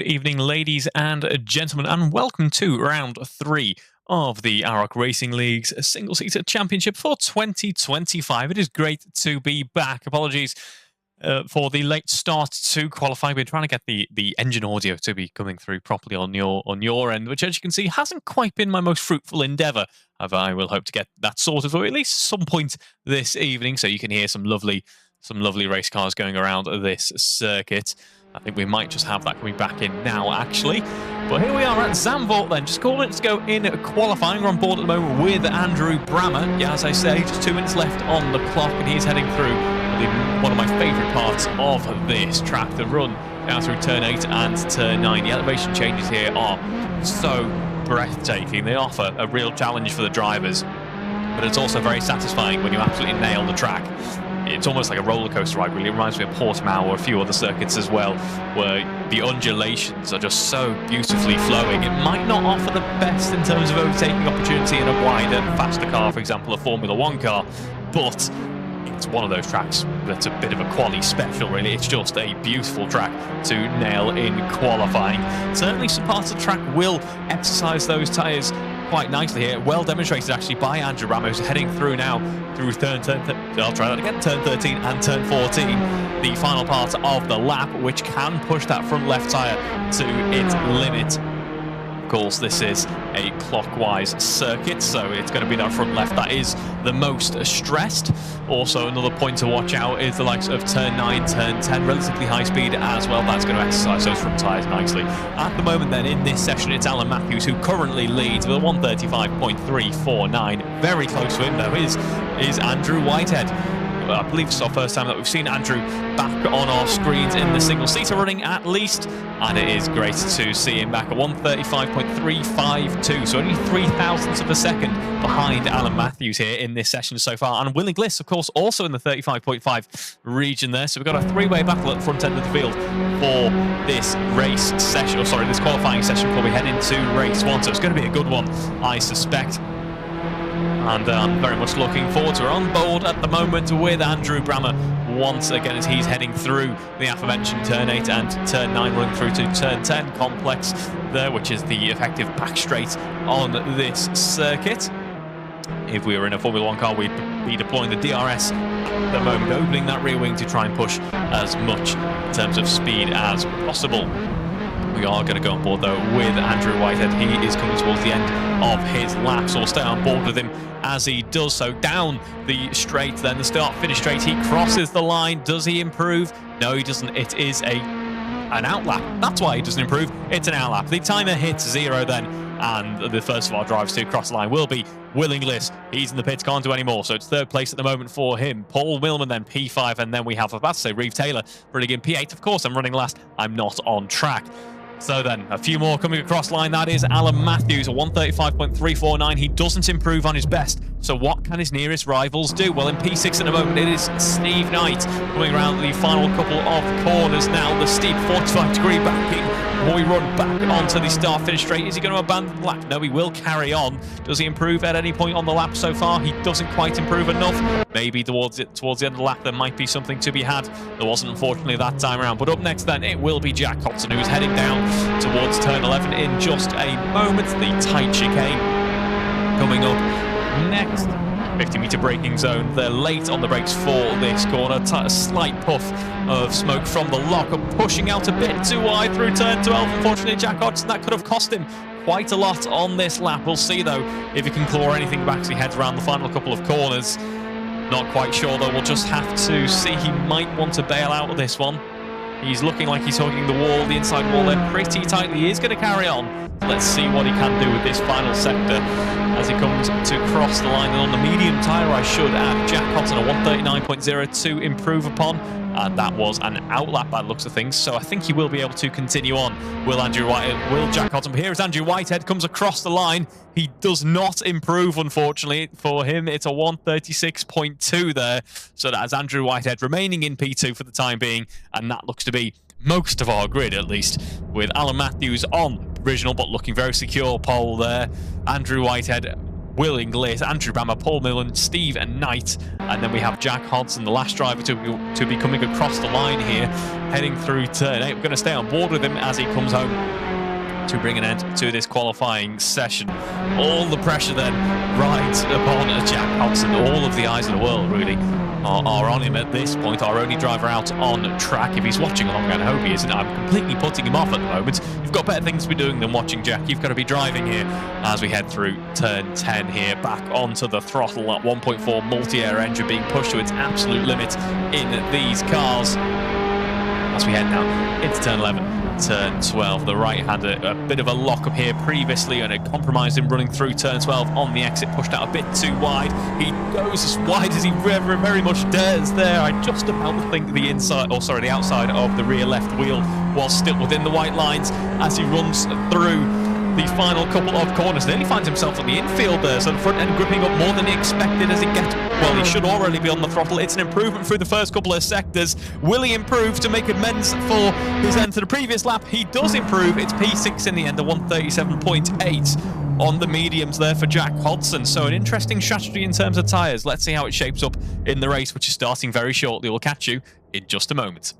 evening, ladies and gentlemen, and welcome to round 3 of the AROC Racing League's single-seater championship for 2025. It is great to be back. Apologies for the late start to qualifying. We're trying to get the engine audio to be coming through properly on your end, which, as you can see, hasn't quite been my most fruitful endeavour. However, I will hope to get that sorted for at least some point this evening, so you can hear some lovely race cars going around this circuit. I think we might just have that coming back in now, actually. But here we are at Zandvoort then. Just call it to go in qualifying. We're on board at the moment with Andrew Brammer. Yeah, as I say, just 2 minutes left on the clock, and he's heading through one of my favourite parts of this track, the run down through turn 8 and turn 9. The elevation changes here are so breathtaking. They offer a real challenge for the drivers, but it's also very satisfying when you absolutely nail the track. It's almost like a roller coaster ride, really. It reminds me of Portimao or a few other circuits as well, where the undulations are just so beautifully flowing. It might not offer the best in terms of overtaking opportunity in a wider, faster car, for example, a Formula 1 car, but it's one of those tracks that's a bit of a quali special, really. It's just a beautiful track to nail in qualifying. Certainly some parts of the track will exercise those tyres quite nicely here. Well demonstrated, actually, by Andrew Brammer, who's heading through now through turn 13 and turn 14, the final part of the lap, which can push that front left tyre to its limit. Of course, this is a clockwise circuit, so it's going to be that front left that is the most stressed. Also, another point to watch out is the likes of turn 9, turn 10, relatively high speed as well. That's going to exercise those front tyres nicely. At the moment then, in this session, it's Alan Matthews who currently leads with a 1:35.349. Very close to him, though, is Andrew Whitehead. I believe it's our first time that we've seen Andrew back on our screens in the single-seater running, at least, and it is great to see him back at 1:35.352, so only 0.03 of a second behind Alan Matthews here in this session so far. And Willie Gliss, of course, also in the 35.5 region there, so we've got a three-way battle at the front end of the field for this race session, or sorry, this qualifying session before we head into race 1, so it's going to be a good one, I suspect. And I'm very much looking forward to it. We're on board at the moment with Andrew Brammer once again as he's heading through the aforementioned turn 8 and turn 9, running through to turn 10 complex there, which is the effective back straight on this circuit. If we were in a Formula 1 car, we'd be deploying the DRS at the moment, opening that rear wing to try and push as much in terms of speed as possible. We are going to go on board, though, with Andrew Whitehead. He is coming towards the end of his lap, so we'll stay on board with him as he does so. Down the straight, then the start-finish straight. He crosses the line. Does he improve? No, he doesn't. It is an outlap. That's why he doesn't improve. It's an outlap. The timer hits 0 then, and the first of our drivers to cross the line will be Willie Gliss. He's in the pits, can't do any more, so it's third place at the moment for him. Paul Millman then P5, and then we have, about to say, Reeve Taylor running in P8. Of course, I'm running last. I'm not on track. So then, a few more coming across line. That is Alan Matthews, a 1:35.349. He doesn't improve on his best. So what can his nearest rivals do? Well, in P6 at the moment, it is Steve Knight coming around the final couple of corners now. The steep 45-degree banking. Before we run back onto the start-finish straight, is he going to abandon the lap? No, he will carry on. Does he improve at any point on the lap so far? He doesn't quite improve enough. Maybe towards the end of the lap, there might be something to be had. There wasn't, unfortunately, that time around. But up next, then, it will be Jack Hobson, who's heading down towards turn 11 in just a moment. The tight chicane coming up next. 50-meter braking zone. They're late on the brakes for this corner. A slight puff of smoke from the lock-up, pushing out a bit too wide through turn 12. Unfortunately, Jack Hodgson, that could have cost him quite a lot on this lap. We'll see, though, if he can claw anything back as he heads around the final couple of corners. Not quite sure, though. We'll just have to see. He might want to bail out of this one. He's looking like he's hugging the wall, the inside wall there pretty tightly. He is going to carry on. Let's see what he can do with this final sector as he comes to cross the line. And on the medium tyre, I should add, Jack Hobson, a 1:39.02 improve upon. And that was an outlap by the looks of things, so I think he will be able to continue on. Will Jack Hobson? But here is Andrew Whitehead, comes across the line. He does not improve, unfortunately, for him. It's a 1:36.2 there. So that's Andrew Whitehead remaining in P2 for the time being, and that looks to be most of our grid, at least, with Alan Matthews on original, but looking very secure pole there. Andrew Whitehead Will Inglis, Andrew Brammer, Paul Millen, Steve Knight, and then we have Jack Hodson, the last driver to be coming across the line here, heading through turn 8. We're going to stay on board with him as he comes home to bring an end to this qualifying session. All the pressure then rides upon Jack Hodson. All of the eyes of the world really are on him at this point. Our only driver out on track. If he's watching along, I hope he isn't. I'm completely putting him off at the moment. You've got better things to be doing than watching Jack. You've got to be driving here as we head through turn 10 here, back onto the throttle. That 1.4 multi-air engine being pushed to its absolute limit in these cars as we head now into turn 11. Turn 12, the right had a bit of a lock up here previously, and it compromised him running through turn 12 on the exit, pushed out a bit too wide. He goes as wide as he very much dares there. I just about think the outside of the rear left wheel was still within the white lines as he runs through the final couple of corners. Nearly finds himself on the infield there, so the front end gripping up more than he expected as he gets, well, he should already be on the throttle. It's an improvement through the first couple of sectors. Will he improve to make amends for his end to the previous lap? He does improve. It's P6 in the end, a 137.8 on the mediums there for Jack Hodson. So an interesting strategy in terms of tyres. Let's see how it shapes up in the race, which is starting very shortly. We'll catch you in just a moment.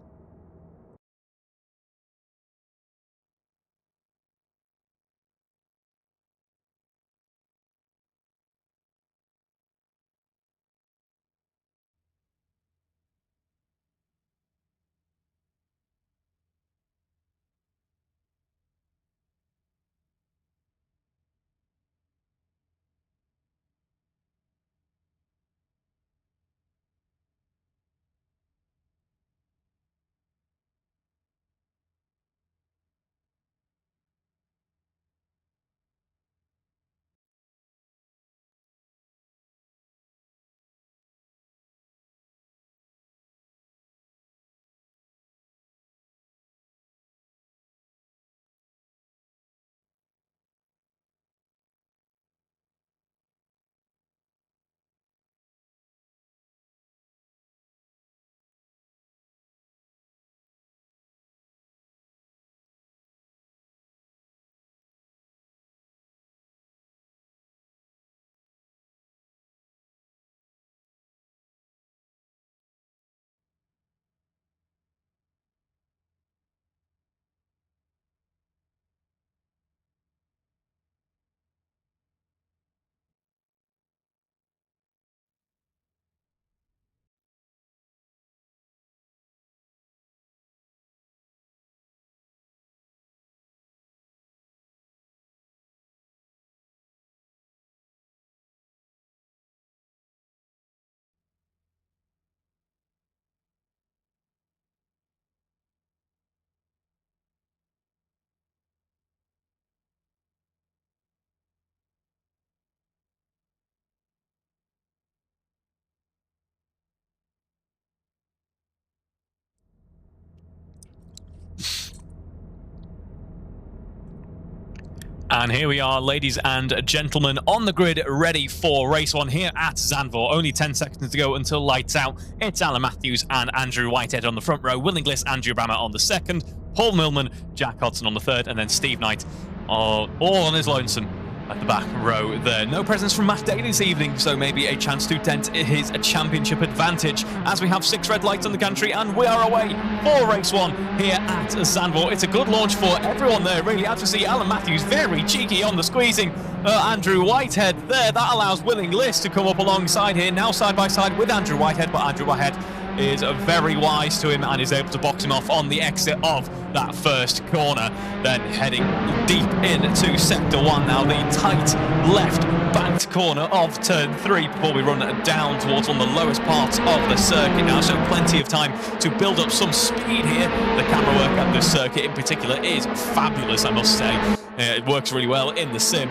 And here we are, ladies and gentlemen, on the grid, ready for race one here at Zandvoort. Only 10 seconds to go until lights out. It's Alan Matthews and Andrew Whitehead on the front row, Will Inglis, Andrew Brammer on the second, Paul Millman, Jack Hodson on the third, and then Steve Knight all on his lonesome at the back row there. No presence from Matt Daly this evening, so maybe a chance to dent his championship advantage as we have 6 red lights on the gantry and we are away for race one here at Zandvoort. It's a good launch for everyone there, really. As we see Alan Matthews very cheeky on the squeezing. Andrew Whitehead there, that allows Will Inglis to come up alongside here, now side by side with Andrew Whitehead, but Andrew Whitehead is very wise to him and is able to box him off on the exit of that first corner. Then heading deep into sector 1 now, the tight left banked corner of turn 3 before we run down towards one of the lowest parts of the circuit now, so plenty of time to build up some speed here. The camera work at this circuit in particular is fabulous, I must say. It works really well in the sim.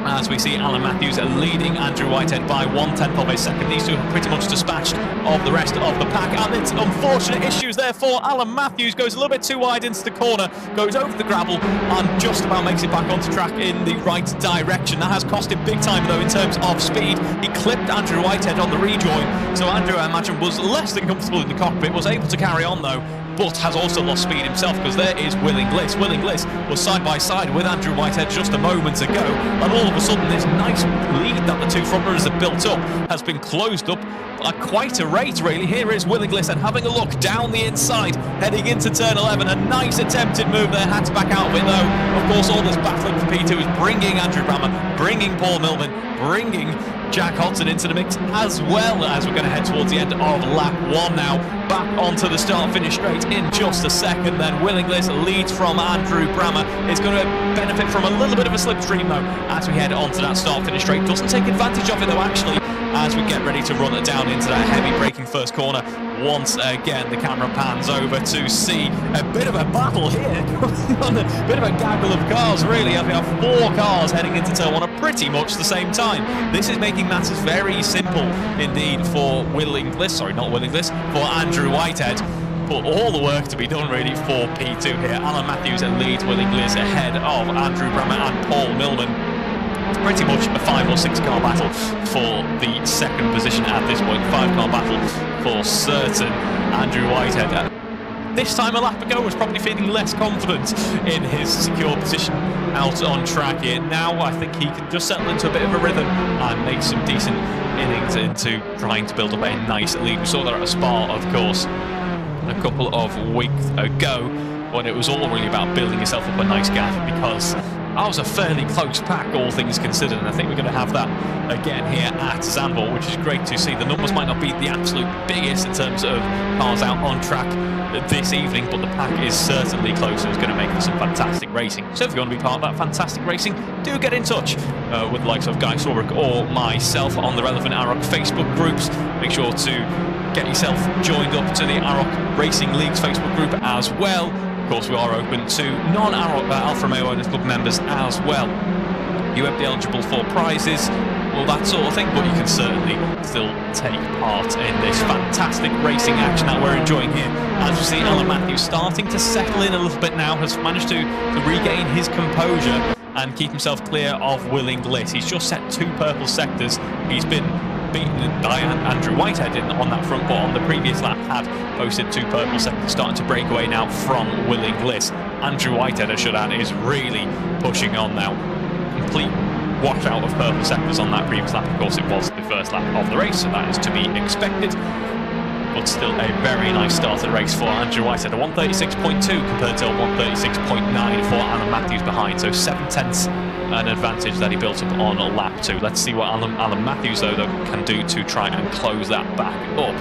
As we see Alan Matthews leading Andrew Whitehead by 1/10 of a second. These two are pretty much dispatched of the rest of the pack, and it's unfortunate issues there for Alan Matthews. Goes a little bit too wide into the corner, goes over the gravel and just about makes it back onto track in the right direction. That has cost him big time though in terms of speed. He clipped Andrew Whitehead on the rejoin, so Andrew, I imagine, was less than comfortable in the cockpit, was able to carry on though but has also lost speed himself, because there is Willing Bliss. Willing Bliss was side by side with Andrew Whitehead just a moment ago, and all of a sudden this nice lead that the two front runners have built up has been closed up at quite a rate, really. Here is Willing Bliss, and having a look down the inside, heading into turn 11. A nice attempted move there, had to back out of it though. Of course, all this battling for P2 is bringing Andrew Brammer, bringing Paul Milman, bringing Jack Hodson into the mix, as well as we're going to head towards the end of lap 1 now. Back onto the start-finish straight in just a second. Then Willing Bliss leads from Andrew Brammer. Is going to benefit from a little bit of a slipstream though as we head onto that start-finish straight. Doesn't take advantage of it though, actually, as we get ready to run it down into that heavy braking first corner. Once again, the camera pans over to see a bit of a battle here, on a bit of a gaggle of cars, really, as we have 4 cars heading into turn 1 at pretty much the same time. This is making matters very simple indeed for Willing Bliss, sorry, not Willing Bliss, for Andrew Whitehead. But all the work to be done really for P2 here. Alan Matthews leads Willing Bliss ahead of Andrew Brammer and Paul Milman. Pretty much a 5 or 6 car battle for the second position at this point. 5-car battle for certain. Andrew Whitehead, this time a lap ago, was probably feeling less confident in his secure position out on track here. Now I think he can just settle into a bit of a rhythm and make some decent innings into trying to build up a nice lead. We saw that at Spa, of course, a couple of weeks ago, when it was all really about building yourself up a nice gap, because that was a fairly close pack, all things considered, and I think we're going to have that again here at Zandvoort, which is great to see. The numbers might not be the absolute biggest in terms of cars out on track this evening, but the pack is certainly close and is going to make for some fantastic racing. So if you want to be part of that fantastic racing, do get in touch with the likes of Guy Sorek or myself on the relevant AROC Facebook groups. Make sure to get yourself joined up to the AROC Racing League's Facebook group as well. Of course, we are open to non-AROC Alfa Romeo Owners Club members as well. You won't be eligible for prizes, all that sort of thing, but you can certainly still take part in this fantastic racing action that we're enjoying here. As you see, Alan Matthews starting to settle in a little bit now, has managed to regain his composure and keep himself clear of Willing Bliss. He's just set 2 purple sectors. He's been beaten by Andrew Whitehead on that front, but on the previous lap had posted 2 purple sectors, starting to break away now from Willing Bliss. Andrew Whitehead, I should add, is really pushing on now. Complete washout of purple sectors on that previous lap. Of course, it was the first lap of the race, so that is to be expected. But still a very nice start of the race for Andrew Whitehead. A 136.2 compared to a 136.9 for Alan Matthews behind, so 7/10 an advantage that he built up on lap 2. Let's see what Alan Matthews though can do to try and close that back up.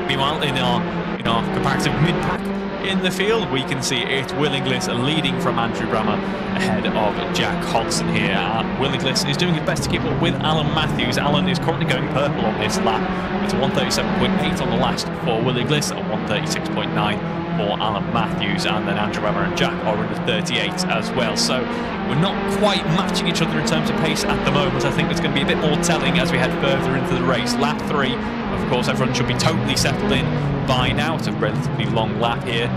Meanwhile, in our comparative mid-pack in the field, we can see it Willing Bliss leading from Andrew Brammer ahead of Jack Hodson here. Willing Bliss is doing his best to keep up with Alan Matthews. Alan is currently going purple on this lap. It's a 137.8 on the last for Willing Bliss, a 136.9 for Alan Matthews, and then Andrew Brammer and Jack are under 38 as well. So we're not quite matching each other in terms of pace at the moment. I think it's going to be a bit more telling as we head further into the race. Lap 3, of course, everyone should be totally settled in by now. It's a relatively long lap here.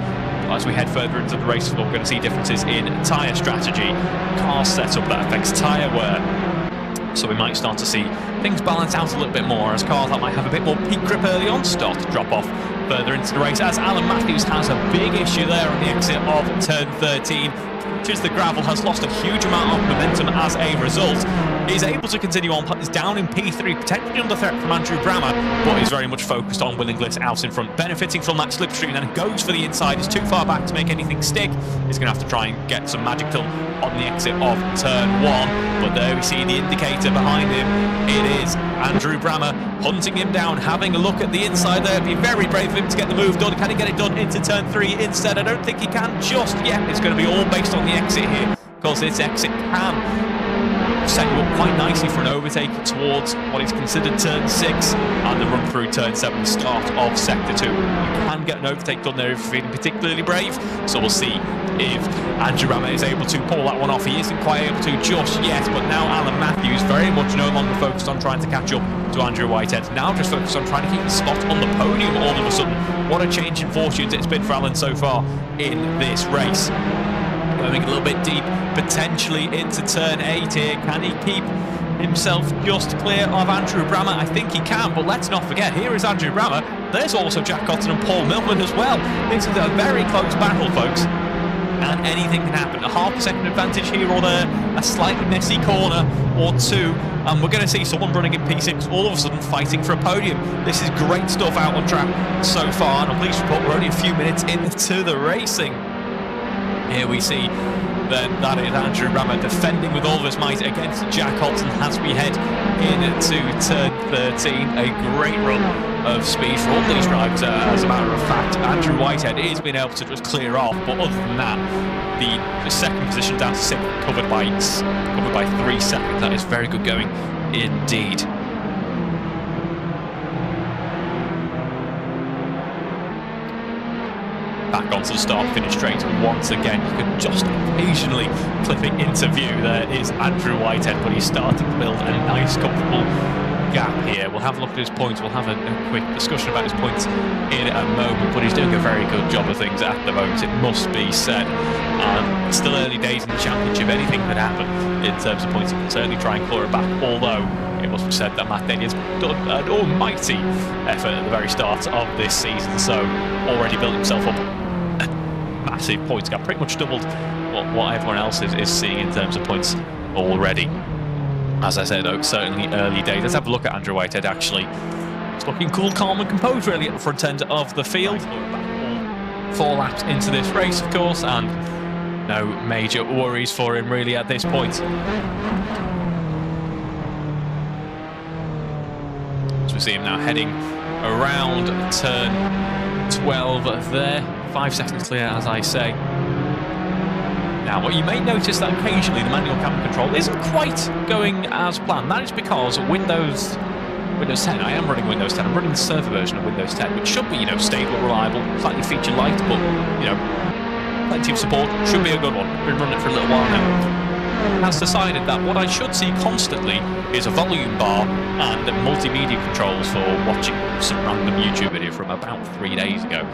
As we head further into the race, we're going to see differences in tyre strategy, car setup that affects tyre wear. So we might start to see things balance out a little bit more, as cars that might have a bit more peak grip early on start to drop off further into the race, as Alan Matthews has a big issue there on the exit of turn 13. Catches the gravel, has lost a huge amount of momentum as a result. He's able to continue on, is down in P3, potentially under threat from Andrew Brammer, but he's very much focused on Willing Bliss out in front, benefiting from that slipstream, then goes for the inside. He's too far back to make anything stick. He's going to have to try and get some magic done on the exit of turn 1, but there we see the indicator behind him. It is Andrew Brammer hunting him down, having a look at the inside there. It'd be very brave of him to get the move done. Can he get it done into turn 3 instead? I don't think he can just yet. It's going to be all based on the exit here, because this exit can set you up quite nicely for an overtake towards what is considered turn 6 and the run through turn 7, the start of sector 2. You can get an overtake done there if you're feeling particularly brave, so we'll see if Andrew Brammer is able to pull that one off. He isn't quite able to just yet, but now Alan Matthews very much no longer focused on trying to catch up to Andrew Whitehead, now just focused on trying to keep the spot on the podium all of a sudden. What a change in fortunes it's been for Alan so far in this race. Going a little bit deep, potentially into turn 8 here. Can he keep himself just clear of Andrew Brammer? I think he can, but let's not forget, here is Andrew Brammer. there's also Jack Cotton and Paul Millman as well. This is a very close battle, folks. And anything can happen. A half a second advantage here or there, a slightly messy corner or two, and we're going to see someone running in P6 all of a sudden fighting for a podium. This is great stuff out on track so far, and I'm pleased to report we're only a few minutes into the racing. Here we see that is Andrew Rammer defending with all of his might against Jack Hodson as we head into turn 13. A great run of speed for all these drivers. As a matter of fact, Andrew Whitehead is being able to just clear off, but other than that, the second position down to 6th covered by 3 seconds. That is very good going indeed. Back onto the start-finish straight once again. You can just occasionally clipping into view. There is Andrew Whitehead, but he's starting to build a nice, comfortable gap here. We'll have a look at his points. We'll have a quick discussion about his points in a moment, but he's doing a very good job of things at the moment, it must be said. Still early days in the championship. Anything could happen in terms of points. He can certainly try and claw it back, although it must be said that Matt Daly has done an almighty effort at the very start of this season, so already built himself up a massive points gap, pretty much doubled what everyone else is seeing in terms of points already. As I said, though, certainly early days. Let's have a look at Andrew Whitehead, actually. It's looking cool, calm and composed, really, at the front end of the field. 4 laps into this race, of course, and no major worries for him, really, at this point. So we see him now heading around turn 12 there. 5 seconds clear, as I say. Now, what you may notice that occasionally the manual camera control isn't quite going as planned. That is because Windows 10, I am running Windows 10, I'm running the server version of Windows 10, which should be, stable, reliable, slightly feature light, but, plenty of support, should be a good one. Been running it for a little while now. Has decided that what I should see constantly is a volume bar and multimedia controls for watching some random YouTube video from about 3 days ago.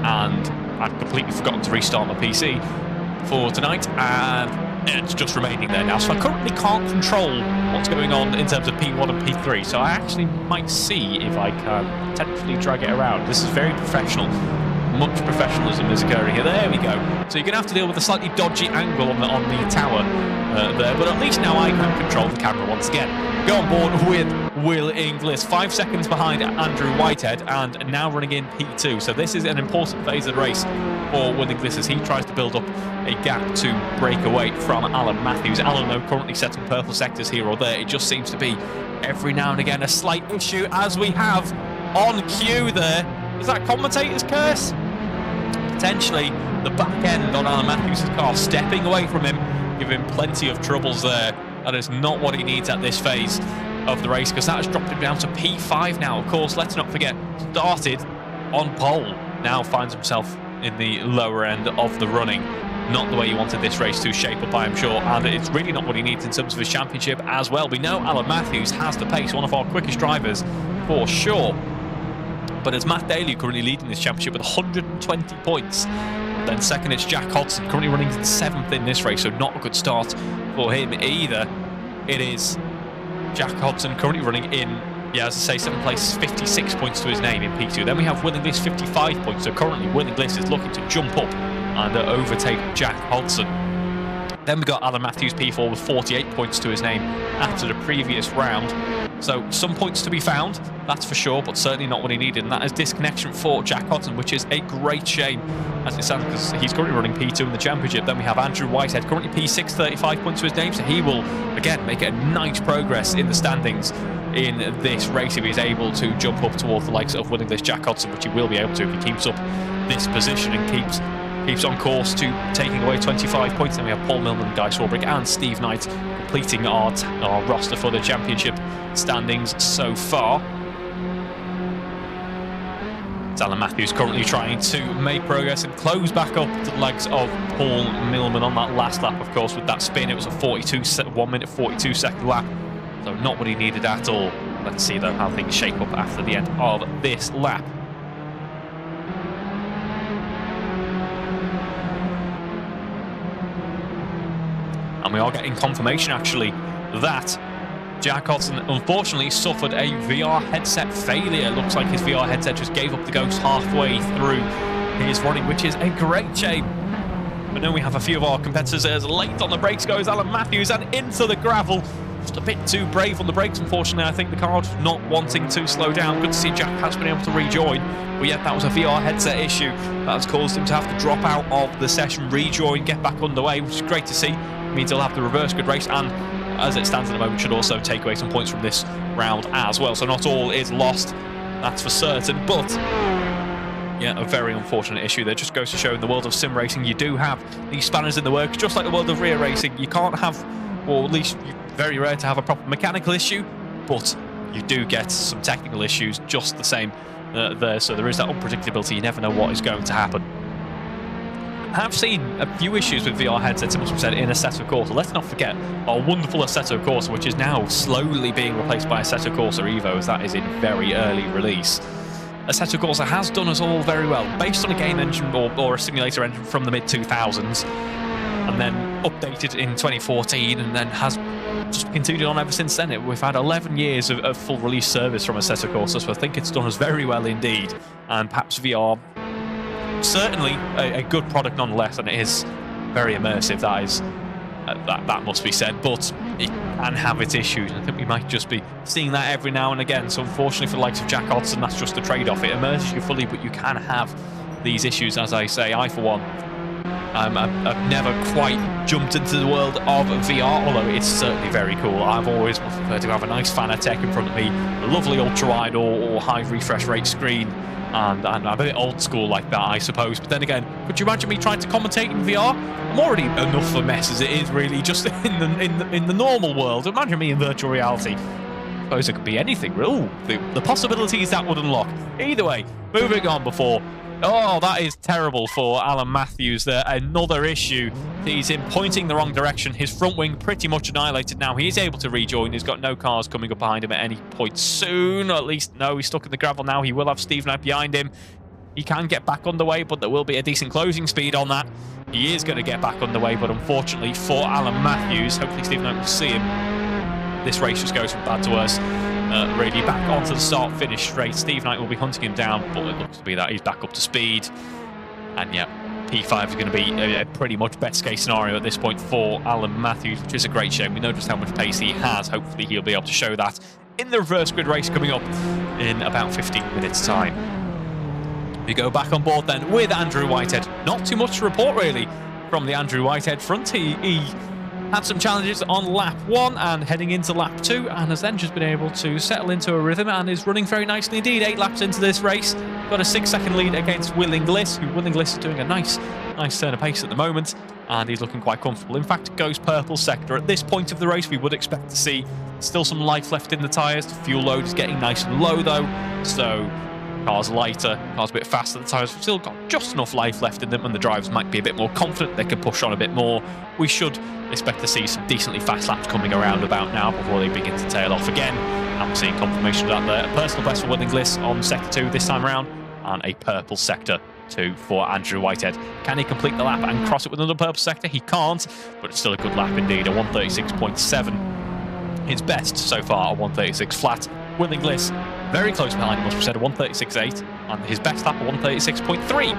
And I'd completely forgotten to restart my PC for tonight, and it's just remaining there now. So I currently can't control what's going on in terms of P1 and P3, so I actually might see if I can potentially drag it around. This is very professional. Much professionalism is occurring here. There we go. So you're going to have to deal with a slightly dodgy angle on the tower there, but at least now I can control the camera once again. Go on board with Will Inglis, 5 seconds behind Andrew Whitehead, and now running in P2. So this is an important phase of the race for Will Inglis as he tries to build up a gap to break away from Alan Matthews. Alan, though, currently setting purple sectors here or there. It just seems to be every now and again a slight issue, as we have on cue there. Is that commentator's curse? Potentially the back end on Alan Matthews' car stepping away from him, giving him plenty of troubles there. That is not what he needs at this phase of the race, because that has dropped him down to P5 now. Of course, let's not forget, started on pole, now finds himself in the lower end of the running. Not the way you wanted this race to shape up, I am sure, and it's really not what he needs in terms of his championship as well. We know Alan Matthews has the pace, one of our quickest drivers for sure. But it's Matt Daly currently leading this championship with 120 points. Then second, it's Jack Hodson, currently running 7th in this race, so not a good start for him either. It is Jack Hodson currently running in, as I say, 7th place, 56 points to his name in P2. Then we have Will Inglis, 55 points, so currently Will Inglis is looking to jump up and overtake Jack Hodson. Then we got Alan Matthews P4 with 48 points to his name after the previous round. So some points to be found, that's for sure, but certainly not what he needed. And that is disconnection for Jack Hodson, which is a great shame as it stands, because he's currently running P2 in the championship. Then we have Andrew Whitehead, currently P6, 35 points to his name. So he will, again, make a nice progress in the standings in this race if he's able to jump up towards the likes of winning this Jack Hodson, which he will be able to if he keeps up this position and keeps on course to taking away 25 points. Then we have Paul Millman, Guy Swarbrick and Steve Knight completing our roster for the championship standings so far. Alan Matthews currently trying to make progress and close back up to the legs of Paul Millman on that last lap, of course, with that spin. It was a 1 minute 42 second lap, so not what he needed at all. Let's see, though, how things shape up after the end of this lap. And we are getting confirmation, actually, that Jack Hodson unfortunately suffered a VR headset failure. It looks like his VR headset just gave up the ghost halfway through his running, which is a great shame. But now we have a few of our competitors as late on the brakes goes Alan Matthews and into the gravel. Just a bit too brave on the brakes, unfortunately. I think the car not wanting to slow down. Good to see Jack has been able to rejoin. But yet that was a VR headset issue that has caused him to have to drop out of the session, rejoin, get back underway, which is great to see. It means he'll have the reverse grid race and, as it stands at the moment, should also take away some points from this round as well. So not all is lost, that's for certain. But yeah, a very unfortunate issue there. Just goes to show in the world of sim racing, you do have these spanners in the works, just like the world of rear racing. You can't have, or at least very rare to have a proper mechanical issue, but you do get some technical issues just the same there. So there is that unpredictability. You never know what is going to happen. I have seen a few issues with VR headsets, it must be said, in Assetto Corsa. Let's not forget our wonderful Assetto Corsa, which is now slowly being replaced by Assetto Corsa Evo, as that is in very early release. Assetto Corsa has done us all very well, based on a game engine or a simulator engine from the mid-2000s, and then updated in 2014, and then has just continued on ever since then. We've had 11 years of full release service from Assetto Corsa, so I think it's done us very well indeed. And perhaps VR, certainly a good product nonetheless, and it is very immersive. That is that must be said, but it can have its issues. I think we might just be seeing that every now and again. So unfortunately for the likes of Jack Hodson, that's just the trade-off. It immerses you fully, but you can have these issues, as I say. I, for one, I've never quite jumped into the world of VR, although it's certainly very cool. I've always preferred to have a nice Fanatec in front of me, a lovely ultra-wide or high refresh rate screen, and I'm a bit old school like that, I suppose. But then again, could you imagine me trying to commentate in VR? I'm already enough of a mess as it is, really, just in the normal world. Imagine me in virtual reality. I suppose it could be anything. Ooh, the possibilities that would unlock. Either way, moving on before... Oh, that is terrible for Alan Matthews there. Another issue. He's in pointing the wrong direction. His front wing pretty much annihilated now. He is able to rejoin. He's got no cars coming up behind him at any point soon. Or at least, no, he's stuck in the gravel now. He will have Steve Knight behind him. He can get back underway, but there will be a decent closing speed on that. He is going to get back underway, but unfortunately for Alan Matthews, hopefully Steve Knight will see him. This race just goes from bad to worse. Really back onto the start-finish straight. Steve Knight will be hunting him down, but it looks to be that he's back up to speed. And yeah, P5 is going to be a pretty much best-case scenario at this point for Alan Matthews, which is a great shame. We know just how much pace he has. Hopefully he'll be able to show that in the reverse grid race coming up in about 15 minutes' time. We go back on board then with Andrew Whitehead. Not too much to report, really, from the Andrew Whitehead front. He had some challenges on lap 1 and heading into lap 2, and has then just been able to settle into a rhythm and is running very nicely indeed. 8 laps into this race, got a 6-second lead against Will Inglis, who Will Inglis is doing a nice turn of pace at the moment, and he's looking quite comfortable. In fact, goes purple sector. At this point of the race, we would expect to see still some life left in the tyres. The fuel load is getting nice and low though, so car's lighter, car's a bit faster. The tyres have still got just enough life left in them, and the drivers might be a bit more confident. They can push on a bit more. We should expect to see some decently fast laps coming around about now before they begin to tail off again. I'm seeing confirmation of that there. A personal best for Will Inglis on sector 2 this time around, and a purple sector 2 for Andrew Whitehead. Can he complete the lap and cross it with another purple sector? He can't, but it's still a good lap indeed. A 136.7. His best so far, a 136 flat. Will Inglis very close behind him, must be said, a 136.8, and his best lap, a 136.3.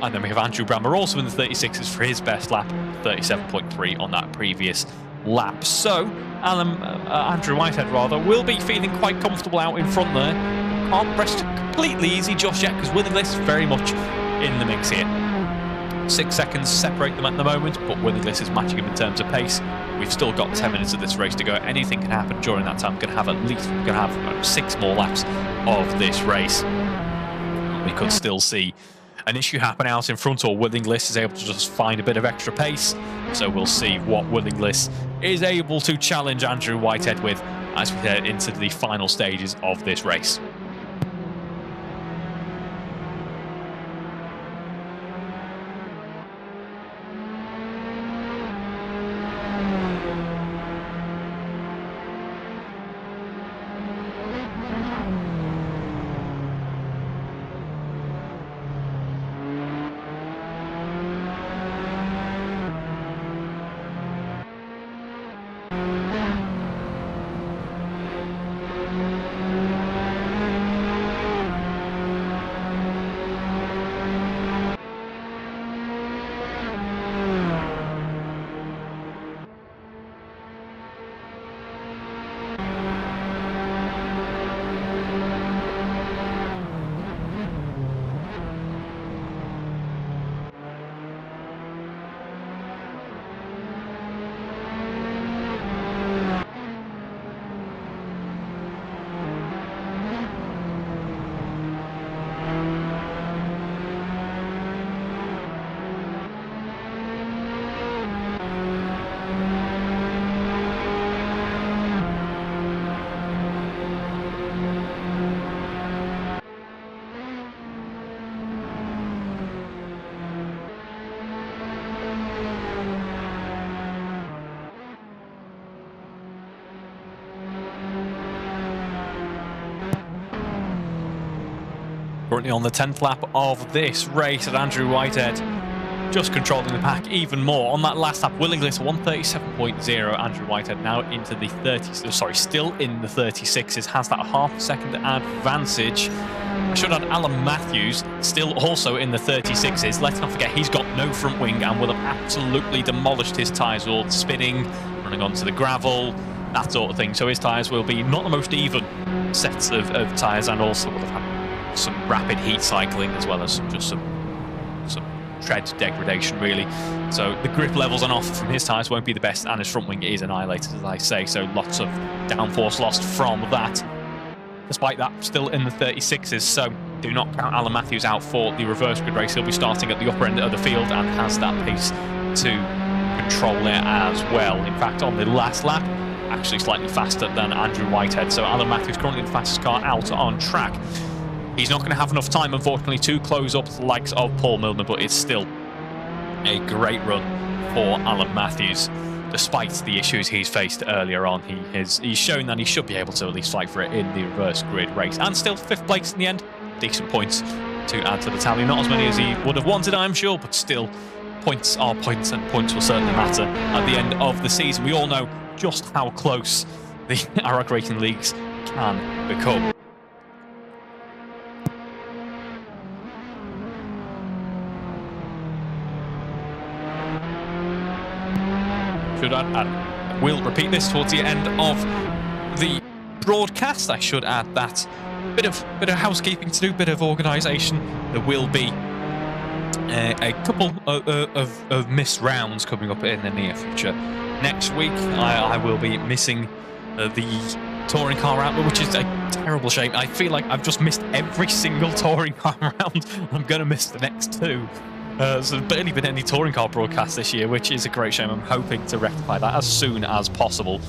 And then we have Andrew Brammer also in the 36s for his best lap, 37.3 on that previous lap. So, Andrew Whitehead, rather, will be feeling quite comfortable out in front there. Can't rest completely easy just yet, because Will Inglis very much in the mix here. 6 seconds separate them at the moment, but Will Inglis is matching him in terms of pace. We've still got 10 minutes of this race to go. Anything can happen during that time. We're going to have at least 6 more laps of this race. We could still see an issue happen out in front, or Will Inglis is able to just find a bit of extra pace. So we'll see what Will Inglis is able to challenge Andrew Whitehead with as we head into the final stages of this race. Currently on the 10th lap of this race, and Andrew Whitehead just controlling the pack even more. On that last lap, Willingless 137.0. Andrew Whitehead now into the 30s. Sorry, still in the 36s. Has that half second advantage. I should add Alan Matthews still also in the 36s. Let's not forget he's got no front wing and will have absolutely demolished his tyres, all spinning, running onto the gravel, that sort of thing. So his tyres will be not the most even sets of tyres, and also will have had some rapid heat cycling as well as some tread degradation, really. So the grip levels on offer from his tyres won't be the best, and his front wing is annihilated, as I say. So lots of downforce lost from that. Despite that, still in the 36s, so do not count Alan Matthews out for the reverse grid race. He'll be starting at the upper end of the field and has that pace to control it as well. In fact, on the last lap, actually slightly faster than Andrew Whitehead. So Alan Matthews currently the fastest car out on track. He's not going to have enough time, unfortunately, to close up the likes of Paul Milner, but it's still a great run for Alan Matthews. Despite the issues he's faced earlier on, he's shown that he should be able to at least fight for it in the reverse grid race. And still 5th place in the end. Decent points to add to the tally. Not as many as he would have wanted, I'm sure, but still, points are points, and points will certainly matter at the end of the season. We all know just how close the AROC Racing Leagues can become. And we'll repeat this towards the end of the broadcast. I should add that bit of housekeeping to do, bit of organisation. There will be a couple of missed rounds coming up in the near future. Next week, I will be missing the touring car round, which is a terrible shame. I feel like I've just missed every single touring car round. I'm going to miss the next two. So there's barely been any touring car broadcasts this year, which is a great shame. I'm hoping to rectify that as soon as possible.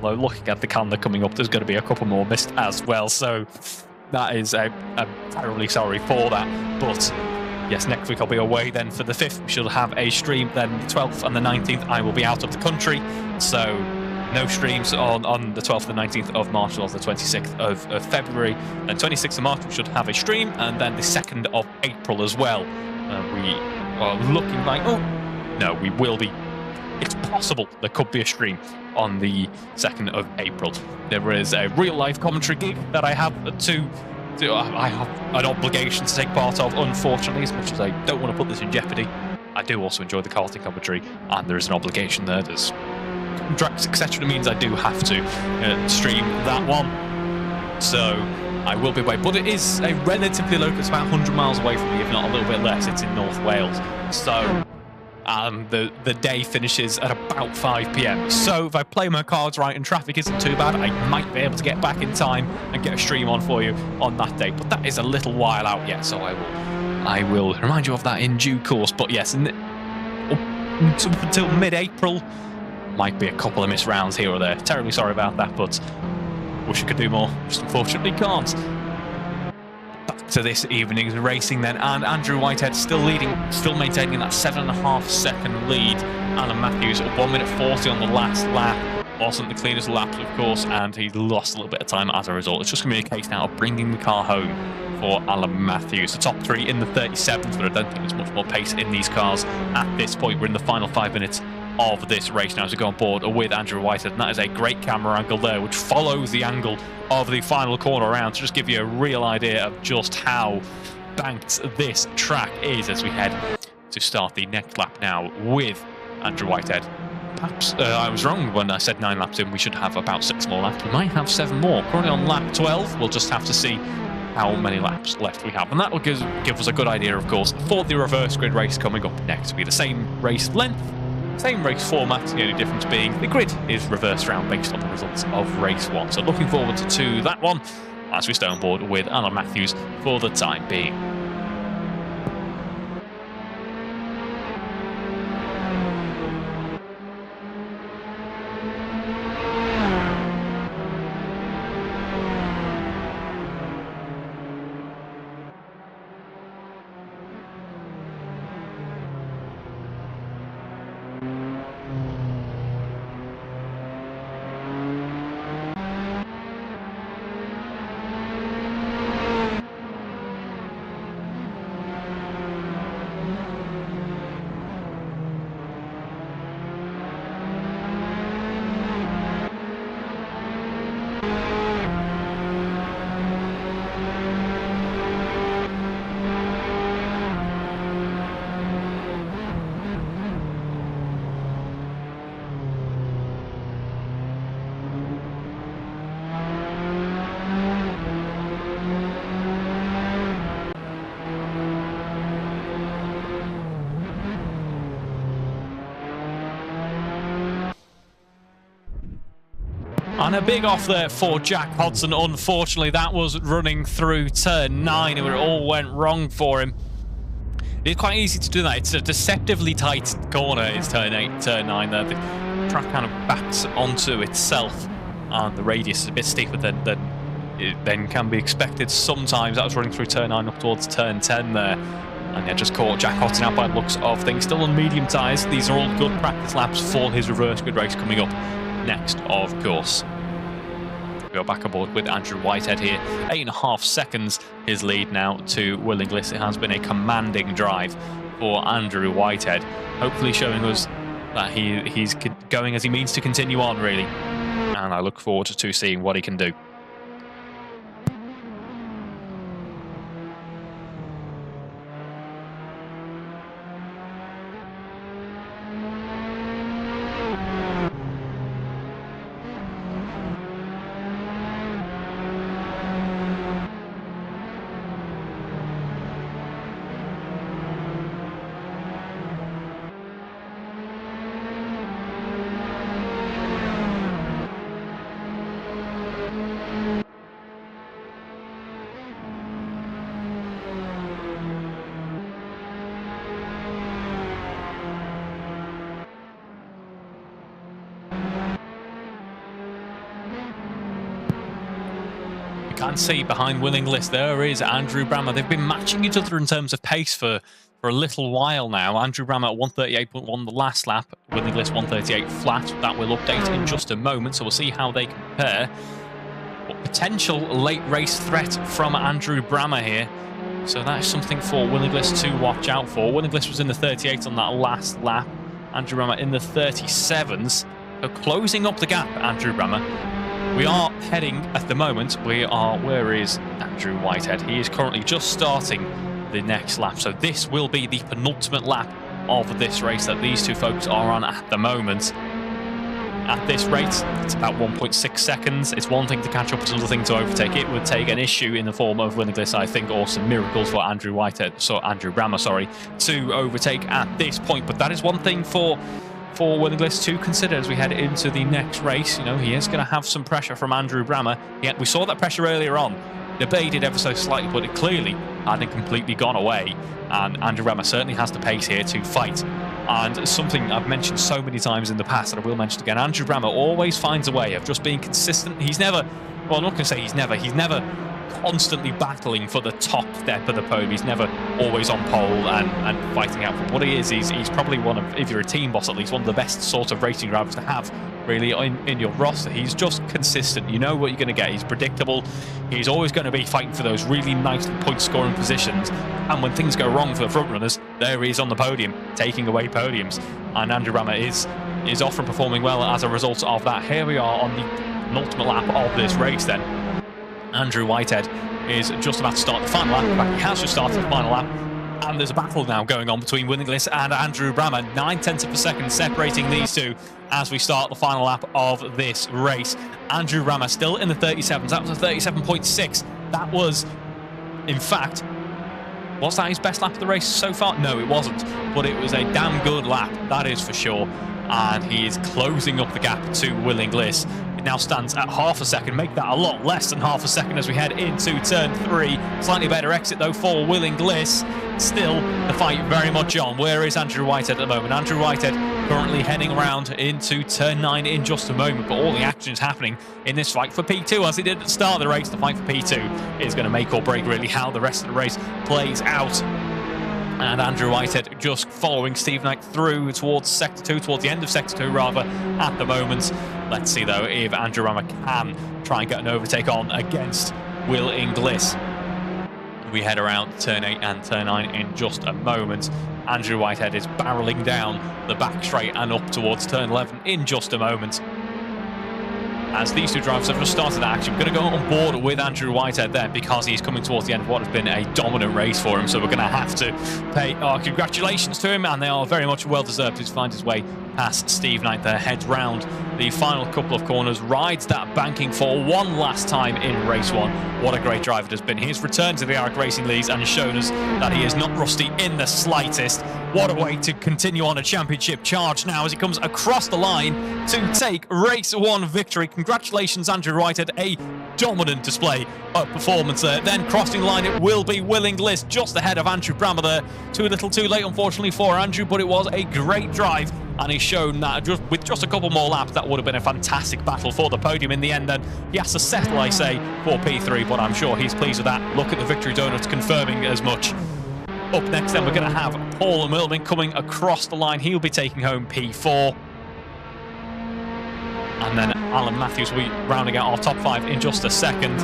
Although looking at the calendar coming up, there's going to be a couple more missed as well. So that is, I'm terribly sorry for that. But yes, next week I'll be away then for the 5th. We should have a stream. Then the 12th and the 19th, I will be out of the country. So no streams on the 12th and 19th of March or the 26th of February. Then 26th of March, we should have a stream. And then the 2nd of April as well. We are looking like, oh, no, we will be. It's possible there could be a stream on the 2nd of April. There is a real-life commentary gig that I have I have an obligation to take part of, unfortunately, as much as I don't want to put this in jeopardy. I do also enjoy the karting commentary, and there is an obligation there. There's contracts, etc. It means I do have to stream that one. So I will be away, but it is a relatively local. It's about 100 miles away from me, if not a little bit less. It's in North Wales. So the day finishes at about 5 p.m. So if I play my cards right and traffic isn't too bad, I might be able to get back in time and get a stream on for you on that day. But that is a little while out yet, so I will remind you of that in due course. But yes, up until mid-April, might be a couple of missed rounds here or there. Terribly sorry about that, but wish I could do more, just unfortunately can't. Back to this evening's racing then, and Andrew Whitehead still leading, still maintaining that 7.5 second lead. Alan Matthews at 1 minute 40 on the last lap. Wasn't the cleanest laps, of course, and he lost a little bit of time as a result. It's just going to be a case now of bringing the car home for Alan Matthews. The top 3 in the 37s, but I don't think there's much more pace in these cars at this point. We're in the final 5 minutes of this race now as we go on board with Andrew Whitehead, and that is a great camera angle there, which follows the angle of the final corner around to just give you a real idea of just how banked this track is as we head to start the next lap now with Andrew Whitehead. Perhaps I was wrong when I said 9 laps in. We should have about 6 more laps. We might have 7 more. Currently on lap 12, we'll just have to see how many laps left we have, and that will give us a good idea, of course, for the reverse grid race coming up next. It'll be the same race length, same race format, the only difference being the grid is reversed round based on the results of race 1. So looking forward to that one as we stay on board with Alan Matthews for the time being. And a big off there for Jack Hodson. Unfortunately, that was running through turn 9 where it all went wrong for him. It's quite easy to do that. It's a deceptively tight corner. It's turn 8, turn 9 there. The track kind of backs onto itself, and the radius is a bit steeper than can be expected sometimes. That was running through turn 9 up towards turn 10 there. And yeah, just caught Jack Hodson out by the looks of things. Still on medium tyres. These are all good practice laps for his reverse grid race coming up next, of course. We are back aboard with Andrew Whitehead here. 8.5 seconds his lead now to Will Inglis. It has been a commanding drive for Andrew Whitehead. Hopefully showing us that he's going as he means to continue on, really. And I look forward to seeing what he can do. Can see behind Will Inglis there is Andrew Brammer. They've been matching each other in terms of pace for a little while now. Andrew Brammer at 138.1 the last lap, Will Inglis 138 flat. That will update in just a moment, so we'll see how they compare. But potential late race threat from Andrew Brammer here, so that is something for Will Inglis to watch out for. Will Inglis was in the 38 on that last lap, Andrew Brammer in the 37s, so closing up the gap, Andrew Brammer. We are heading, at the moment, where is Andrew Whitehead? He is currently just starting the next lap. So this will be the penultimate lap of this race that these two folks are on at the moment. At this rate, it's about 1.6 seconds. It's one thing to catch up, it's another thing to overtake. It would take an issue in the form of Will Inglis, I think, or some miracles for Andrew Brammer, sorry, to overtake at this point. But that is one thing for Will Inglis to consider as we head into the next race. You know, he is going to have some pressure from Andrew Brammer. Yet we saw that pressure earlier on. Debated ever so slightly, but it clearly hadn't completely gone away. And Andrew Brammer certainly has the pace here to fight. And something I've mentioned so many times in the past, and I will mention again, Andrew Brammer always finds a way of just being consistent. He's never, well, I'm not going to say he's never constantly battling for the top step of the podium. He's never always on pole and fighting out for what he is. He's probably one of, if you're a team boss at least, one of the best sort of racing drivers to have really in your roster. He's just consistent. You know what you're going to get. He's predictable. He's always going to be fighting for those really nice point scoring positions. And when things go wrong for the front runners, there he is on the podium, taking away podiums. And Andrew Brammer is often performing well as a result of that. Here we are on the penultimate lap of this race then. Andrew Whitehead is just about to start the final lap. In fact, he has just started the final lap. And there's a battle now going on between Will Inglis and Andrew Brammer. 9/10 of a second separating these two as we start the final lap of this race. Andrew Brammer still in the 37s. That was a 37.6. That was, in fact, was that his best lap of the race so far? No, it wasn't. But it was a damn good lap, that is for sure. And he is closing up the gap to Will Inglis. It now stands at half a second. Make that a lot less than half a second as we head into turn 3. Slightly better exit though for Will Inglis. Still the fight very much on. Where is Andrew Whitehead at the moment? Andrew Whitehead currently heading around into turn 9 in just a moment. But all the action is happening in this fight for P2 as it did at the start of the race. The fight for P2 is going to make or break really how the rest of the race plays out. And Andrew Whitehead just following Steve Knight through towards Sector 2, towards the end of Sector 2 rather, at the moment. Let's see though if Andrew Brammer can try and get an overtake on against Will Inglis. We head around turn 8 and turn 9 in just a moment. Andrew Whitehead is barreling down the back straight and up towards turn 11 in just a moment. As these two drivers have just started action, we're going to go on board with Andrew Whitehead there because he's coming towards the end of what has been a dominant race for him. So we're going to have to pay our congratulations to him, and they are very much well-deserved to find his way past Steve Knight there, heads round the final couple of corners, rides that banking for one last time in race 1. What a great drive it has been. He has returned to the AROC Racing Leagues and shown us that he is not rusty in the slightest. What a way to continue on a championship charge now as he comes across the line to take race 1 victory. Congratulations, Andrew Whitehead. A dominant display of performance there. Then crossing the line, it will be Willing List just ahead of Andrew Brammer there. Too little too late, unfortunately, for Andrew, but it was a great drive. And he's shown that with just a couple more laps, that would have been a fantastic battle for the podium in the end. And he has to settle, I say, for P3, but I'm sure he's pleased with that. Look at the victory donuts confirming as much. Up next, then, we're going to have Paul Milman coming across the line. He'll be taking home P4. And then Alan Matthews will be rounding out our top 5 in just a second.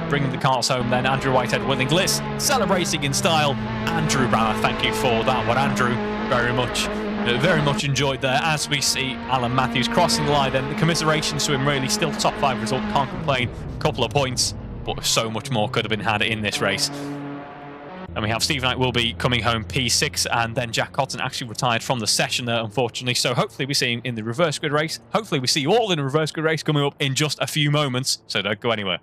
Bringing the cars home then, Andrew Whitehead winning Bliss, celebrating in style. Andrew Brammer, thank you for that one, Andrew. Very much enjoyed there as we see Alan Matthews crossing the line. Then the commiserations to him, really, still top 5 result, can't complain. A couple of points, but so much more could have been had in this race. And we have Steve Knight will be coming home P6, and then Jack Cotton actually retired from the session there, unfortunately. So hopefully we see him in the reverse grid race. Hopefully we see you all in the reverse grid race coming up in just a few moments. So don't go anywhere.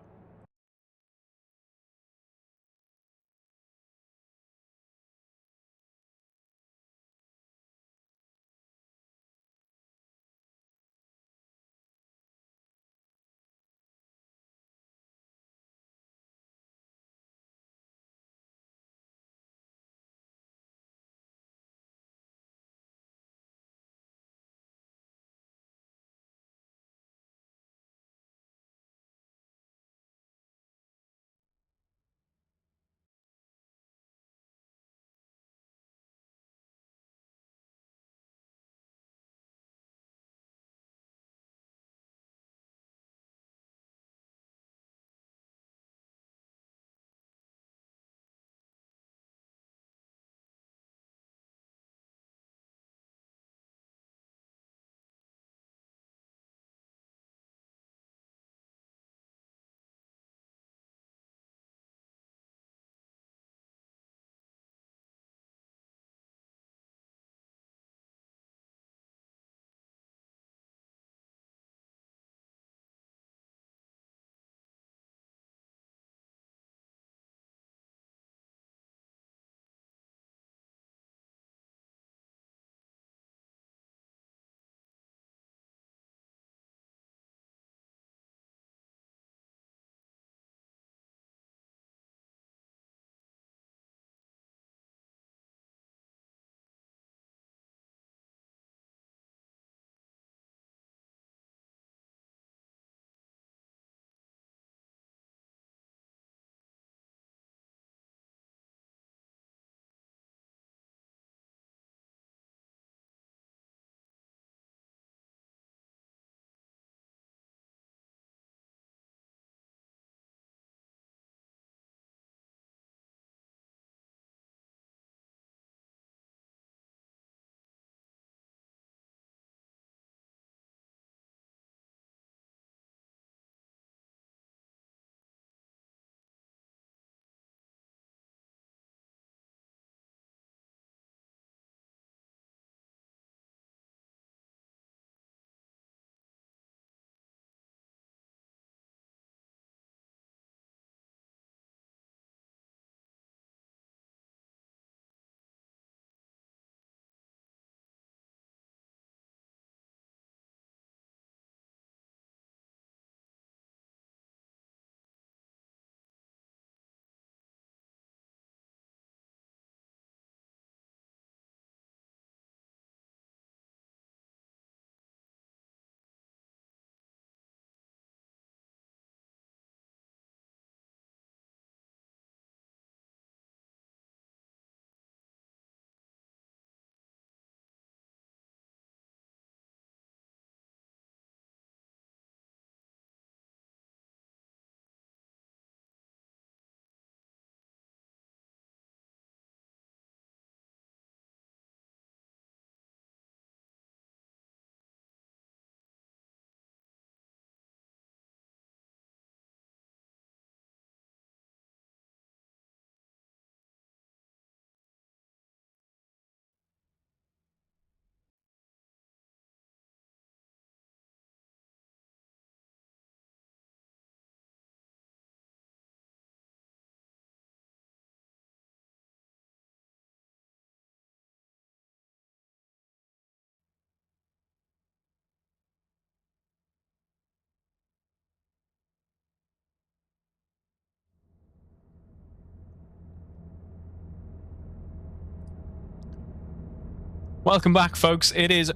Welcome back, folks. It is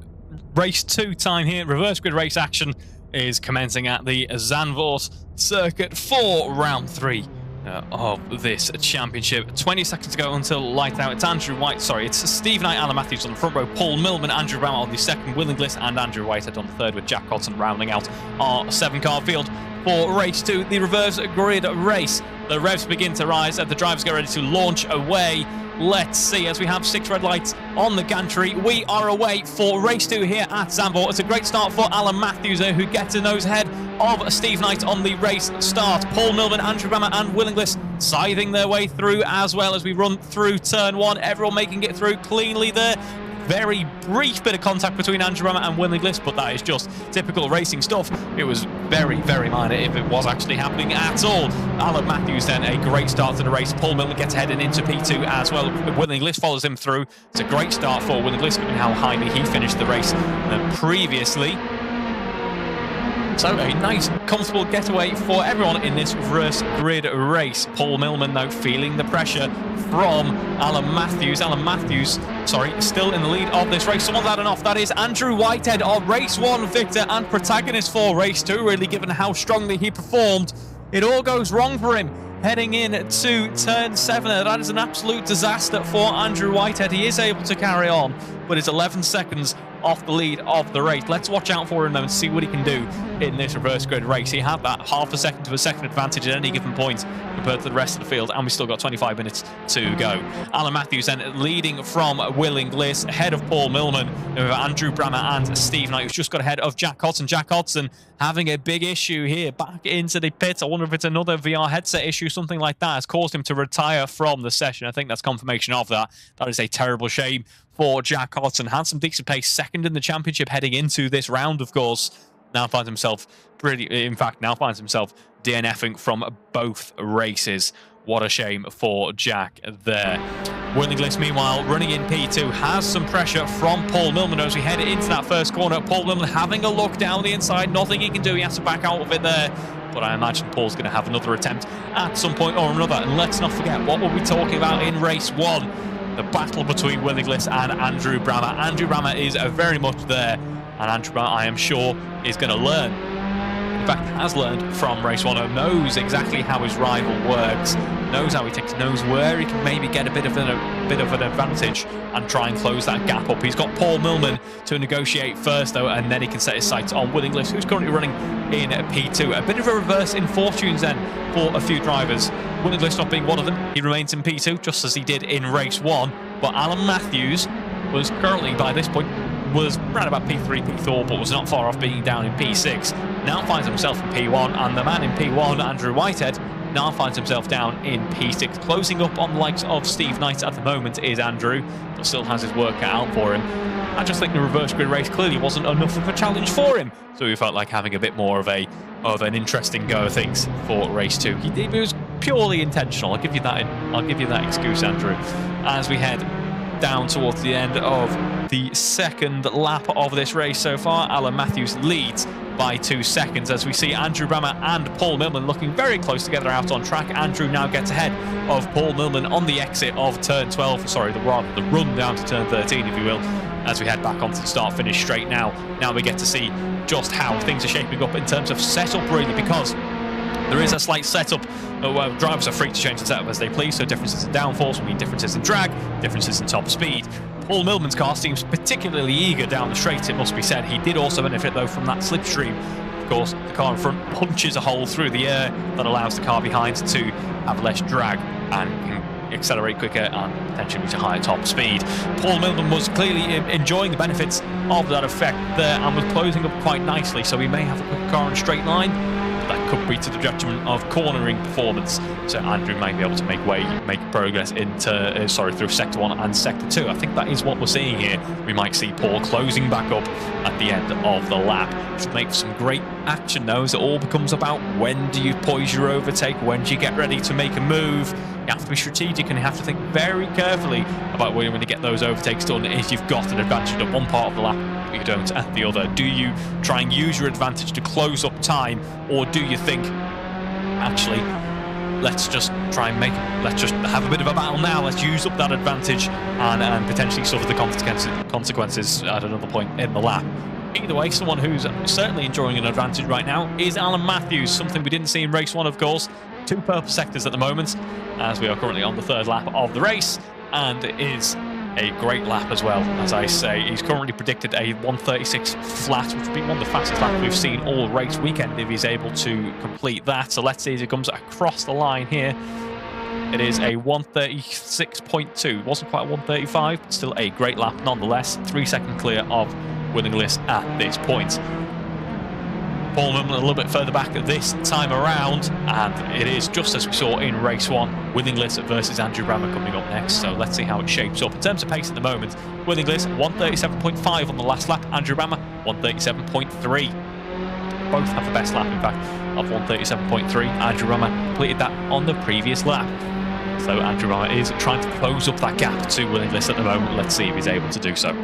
race 2 time here. Reverse grid race action is commencing at the Zandvoort circuit for round 3 of this championship. 20 seconds to go until light out. It's it's Steve Knight, Alan Matthews on the front row, Paul Millman, Andrew Brammer on the second, Will Inglis and Andrew Whitehead on the third, with Jack Hodson rounding out our 7-car field for race 2, the reverse grid race. The revs begin to rise as the drivers get ready to launch away. Let's see, as we have 6 red lights on the gantry, we are away for race 2 here at Zandvoort. It's a great start for Alan Matthews, who gets a nose ahead of Steve Knight on the race start. Paul Millman, Andrew Brammer and Will Inglis scything their way through, as well as we run through turn 1. Everyone making it through cleanly there. Very brief bit of contact between Andrew Brammer and Will Inglis, but that is just typical racing stuff. It was very, very minor if it was actually happening at all. Alan Matthews then a great start to the race. Paul Millman gets ahead and into P2 as well. Will Inglis follows him through. It's a great start for Will Inglis, given how highly he finished the race previously. So a nice, comfortable getaway for everyone in this reverse grid race. Paul Millman, though, feeling the pressure from Alan Matthews. Alan Matthews, still in the lead of this race. Someone's had enough. That is Andrew Whitehead, our race 1 victor and protagonist for race 2, really, given how strongly he performed. It all goes wrong for him heading in to turn 7. That is an absolute disaster for Andrew Whitehead. He is able to carry on, but it's 11 seconds off the lead of the race. Let's watch out for him now and see what he can do in this reverse grid race. He had that half a second to a second advantage at any given point compared to the rest of the field, and we still got 25 minutes to go. Alan Matthews then leading from Will Inglis, ahead of Paul Millman, Andrew Brammer and Steve Knight, who's just got ahead of Jack Hodson. Jack Hodson having a big issue here, back into the pits. I wonder if it's another VR headset issue, something like that has caused him to retire from the session. I think that's confirmation of that. That is a terrible shame for Jack Hodson. Had some decent pace, second in the championship heading into this round, of course. Now finds himself DNFing from both races. What a shame for Jack there. Will Inglis, meanwhile, running in P2, has some pressure from Paul Millman as we head into that first corner. Paul Millman having a look down the inside. Nothing he can do. He has to back out of it there. But I imagine Paul's going to have another attempt at some point or another. And let's not forget, what were we talking about in race 1? The battle between Will Inglis and Andrew Brammer. Andrew Brammer is very much there. And Andrew Brammer, I am sure, is going to learn. In fact, has learned from race 1, knows exactly how his rival works, knows how he ticks, knows where he can maybe get a bit of an advantage and try and close that gap up. He's got Paul Millman to negotiate first, though, and then he can set his sights on Will Inglis, who's currently running in P2. A bit of a reverse in fortunes then for a few drivers. Will Inglis not being one of them. He remains in P2, just as he did in race 1. But Alan Matthews was currently, by this point, was right about P3, P4, but was not far off being down in P6. Now finds himself in P1, and the man in P1, Andrew Whitehead, now finds himself down in P6. Closing up on the likes of Steve Knight at the moment is Andrew, but still has his work cut out for him. I just think the reverse grid race clearly wasn't enough of a challenge for him, so he felt like having a bit more of an interesting go of things for race 2. It was purely intentional. I'll give you that excuse, Andrew. As we head down towards the end of the second lap of this race so far, Alan Matthews leads by 2 seconds as we see Andrew Brammer and Paul Millman looking very close together out on track. Andrew now gets ahead of Paul Millman on the exit of turn 12, the run down to turn 13, if you will, as we head back onto the start-finish straight now. Now we get to see just how things are shaping up in terms of setup, really, because there is a slight setup where drivers are free to change the setup as they please, so differences in downforce will mean differences in drag, differences in top speed. Paul Millman's car seems particularly eager down the straight, it must be said. He did also benefit, though, from that slipstream. Of course, the car in front punches a hole through the air that allows the car behind to have less drag and can accelerate quicker and potentially reach a higher top speed. Paul Millman was clearly enjoying the benefits of that effect there and was closing up quite nicely, so he may have a quick car in a straight line. That could be to the detriment of cornering performance. So Andrew may be able to make progress into through sector 1 and sector 2. I think that is what we're seeing here. We might see Paul closing back up at the end of the lap. Should make for some great action, though, as it all becomes about when do you poise your overtake, when do you get ready to make a move. You have to be strategic and you have to think very carefully about when you're going to get those overtakes done if you've got an advantage at one part of the lap but you don't at the other. Do you try and use your advantage to close up time, or do you think, actually, let's just try and let's just have a bit of a battle now. Let's use up that advantage and potentially suffer the consequences at another point in the lap. Either way, someone who's certainly enjoying an advantage right now is Alan Matthews, something we didn't see in race 1, of course. 2 purple sectors at the moment, as we are currently on the 3rd lap of the race, and it is a great lap as well. As I say, he's currently predicted a 1:36 flat, which would be one of the fastest laps we've seen all race weekend if he's able to complete that. So let's see as he comes across the line here. It is a 1:36.2. Wasn't quite a 1:35, but still a great lap nonetheless. 3 seconds clear of winning list at this point. Paul Milman a little bit further back this time around, and it is just as we saw in race 1, winning list versus Andrew Brammer coming up next. So let's see how it shapes up. In terms of pace at the moment, winning list 1:37.5 on the last lap, Andrew Brammer 1:37.3. Both have the best lap, in fact, of 1:37.3. Andrew Brammer completed that on the previous lap. So Andrew Brammer is trying to close up that gap to winning list at the moment. Let's see if he's able to do so.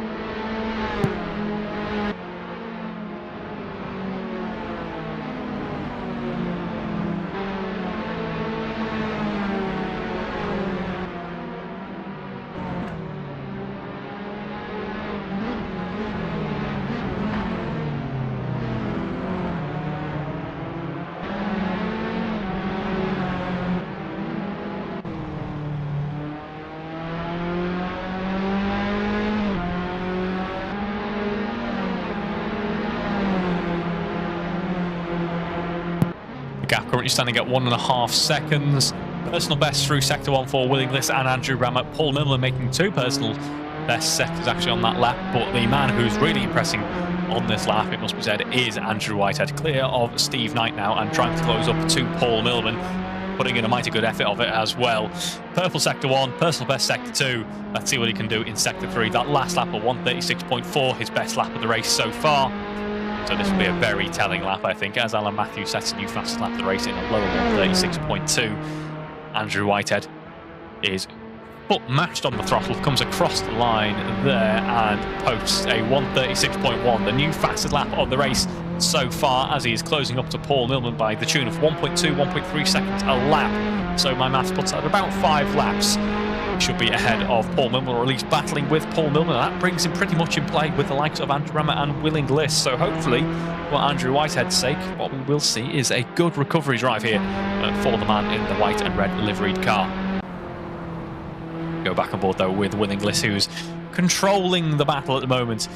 Gap currently standing at 1.5 seconds. Personal best through sector 1 for winning list and Andrew Brammer. Paul Milman making 2 personal best sectors actually on that lap, but the man who's really impressing on this lap, it must be said, is Andrew Whitehead, clear of Steve Knight now and trying to close up to Paul Milman, putting in a mighty good effort of it as well. Purple sector 1, personal best sector 2. Let's see what he can do in sector 3. That last lap of 1:36.4, his best lap of the race so far. So this will be a very telling lap, I think, as Alan Matthews sets a new fastest lap of the race in a lower 1:36.2. Andrew Whitehead is foot matched on the throttle, comes across the line there and posts a 1:36.1, the new fastest lap of the race so far, as he is closing up to Paul Milman by the tune of 1.2, 1.3 seconds a lap. So my maths puts at about 5 laps. Should be ahead of Paul Milman, or at least battling with Paul Milman. That brings him pretty much in play with the likes of Andrew Brammer and Willing List. So hopefully, for Andrew Whitehead's sake, what we will see is a good recovery drive here for the man in the white and red liveried car. Go back on board though with Willing List, who's controlling the battle at the moment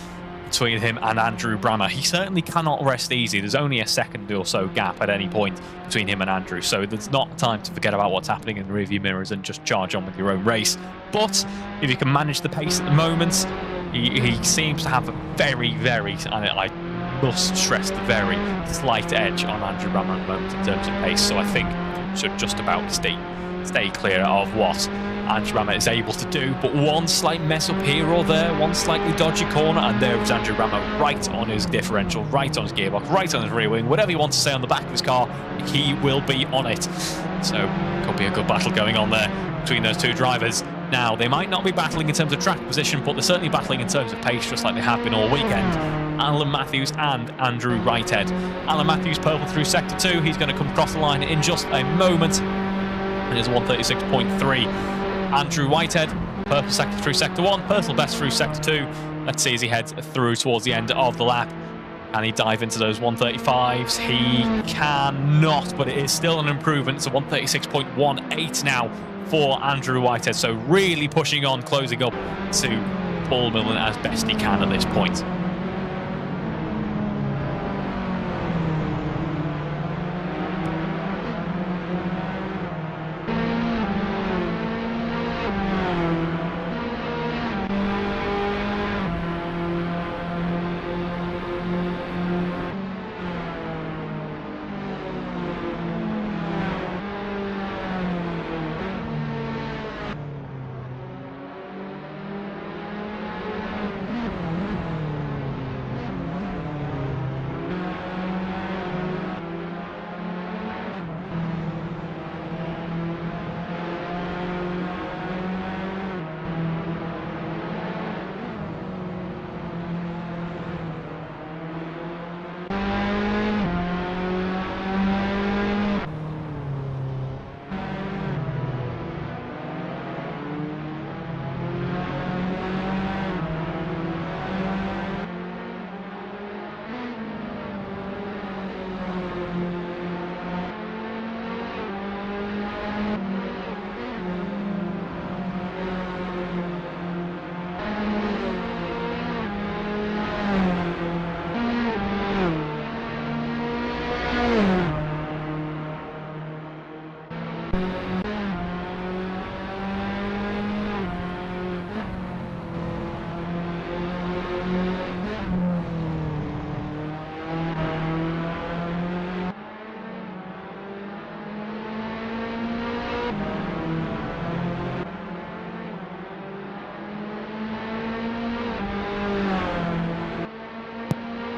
between him and Andrew Brammer. He certainly cannot rest easy. There's only a second or so gap at any point between him and Andrew, so there's not time to forget about what's happening in the rearview mirrors and just charge on with your own race. But if you can manage the pace at the moment, he seems to have a very, and I must stress the very slight edge on Andrew Brammer at the moment in terms of pace, so I think should just about stay clear of what Andrew Brammer is able to do. But one slight mess up here or there, one slightly dodgy corner, and there is Andrew Brammer right on his differential, right on his gearbox, right on his rear wing, whatever you want to say on the back of his car, he will be on it. So could be a good battle going on there between those two drivers. Now, they might not be battling in terms of track position, but they're certainly battling in terms of pace, just like they have been all weekend. Alan Matthews and Andrew Whitehead. Alan Matthews purple through sector 2. He's going to come across the line in just a moment. It is 1:36.3. Andrew Whitehead, purple sector through sector 1, personal best through sector 2. Let's see as he heads through towards the end of the lap. Can he dive into those 1:35s? He cannot, but it is still an improvement. It's a 1:36.18 now for Andrew Whitehead. So really pushing on, closing up to Paul Milman as best he can at this point.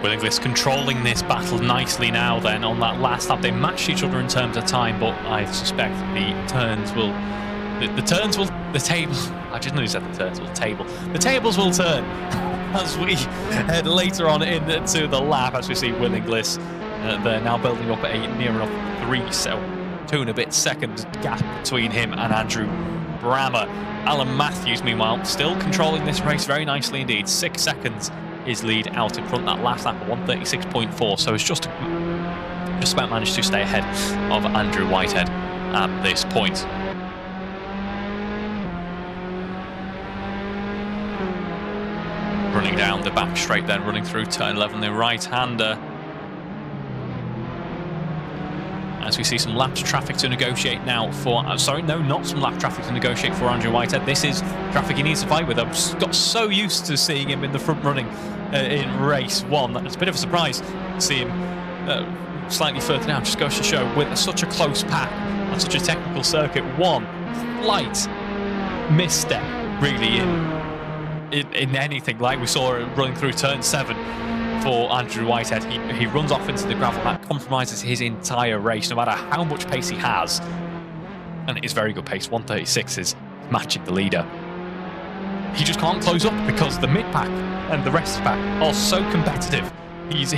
Will Inglis controlling this battle nicely now then on that last lap. They matched each other in terms of time, but I suspect the turns will... The table... I just knew you said the turns will table. The tables will turn as we head later on into the lap, as we see Will Inglis. They're now building up a near enough 2 and a bit second gap between him and Andrew Brammer. Alan Matthews, meanwhile, still controlling this race very nicely indeed. 6 seconds his lead out in front. That last lap at 1:36.4, so it's just about managed to stay ahead of Andrew Whitehead at this point. Running down the back straight then, running through turn 11, the right-hander. As we see some lap traffic to negotiate now for... sorry, no, not some lap traffic to negotiate for Andrew Whitehead. This is traffic he needs to fight with. I've just got so used to seeing him in the front running in race 1. That's a bit of a surprise to see him slightly further down. Just goes to show, with such a close pack on such a technical circuit, one slight misstep really in anything, like we saw running through turn 7 for Andrew Whitehead. He runs off into the gravel. That compromises his entire race, no matter how much pace he has. And it is very good pace. 1:36 is matching the leader. He just can't close up because the mid-pack and the rest of the pack are so competitive. He's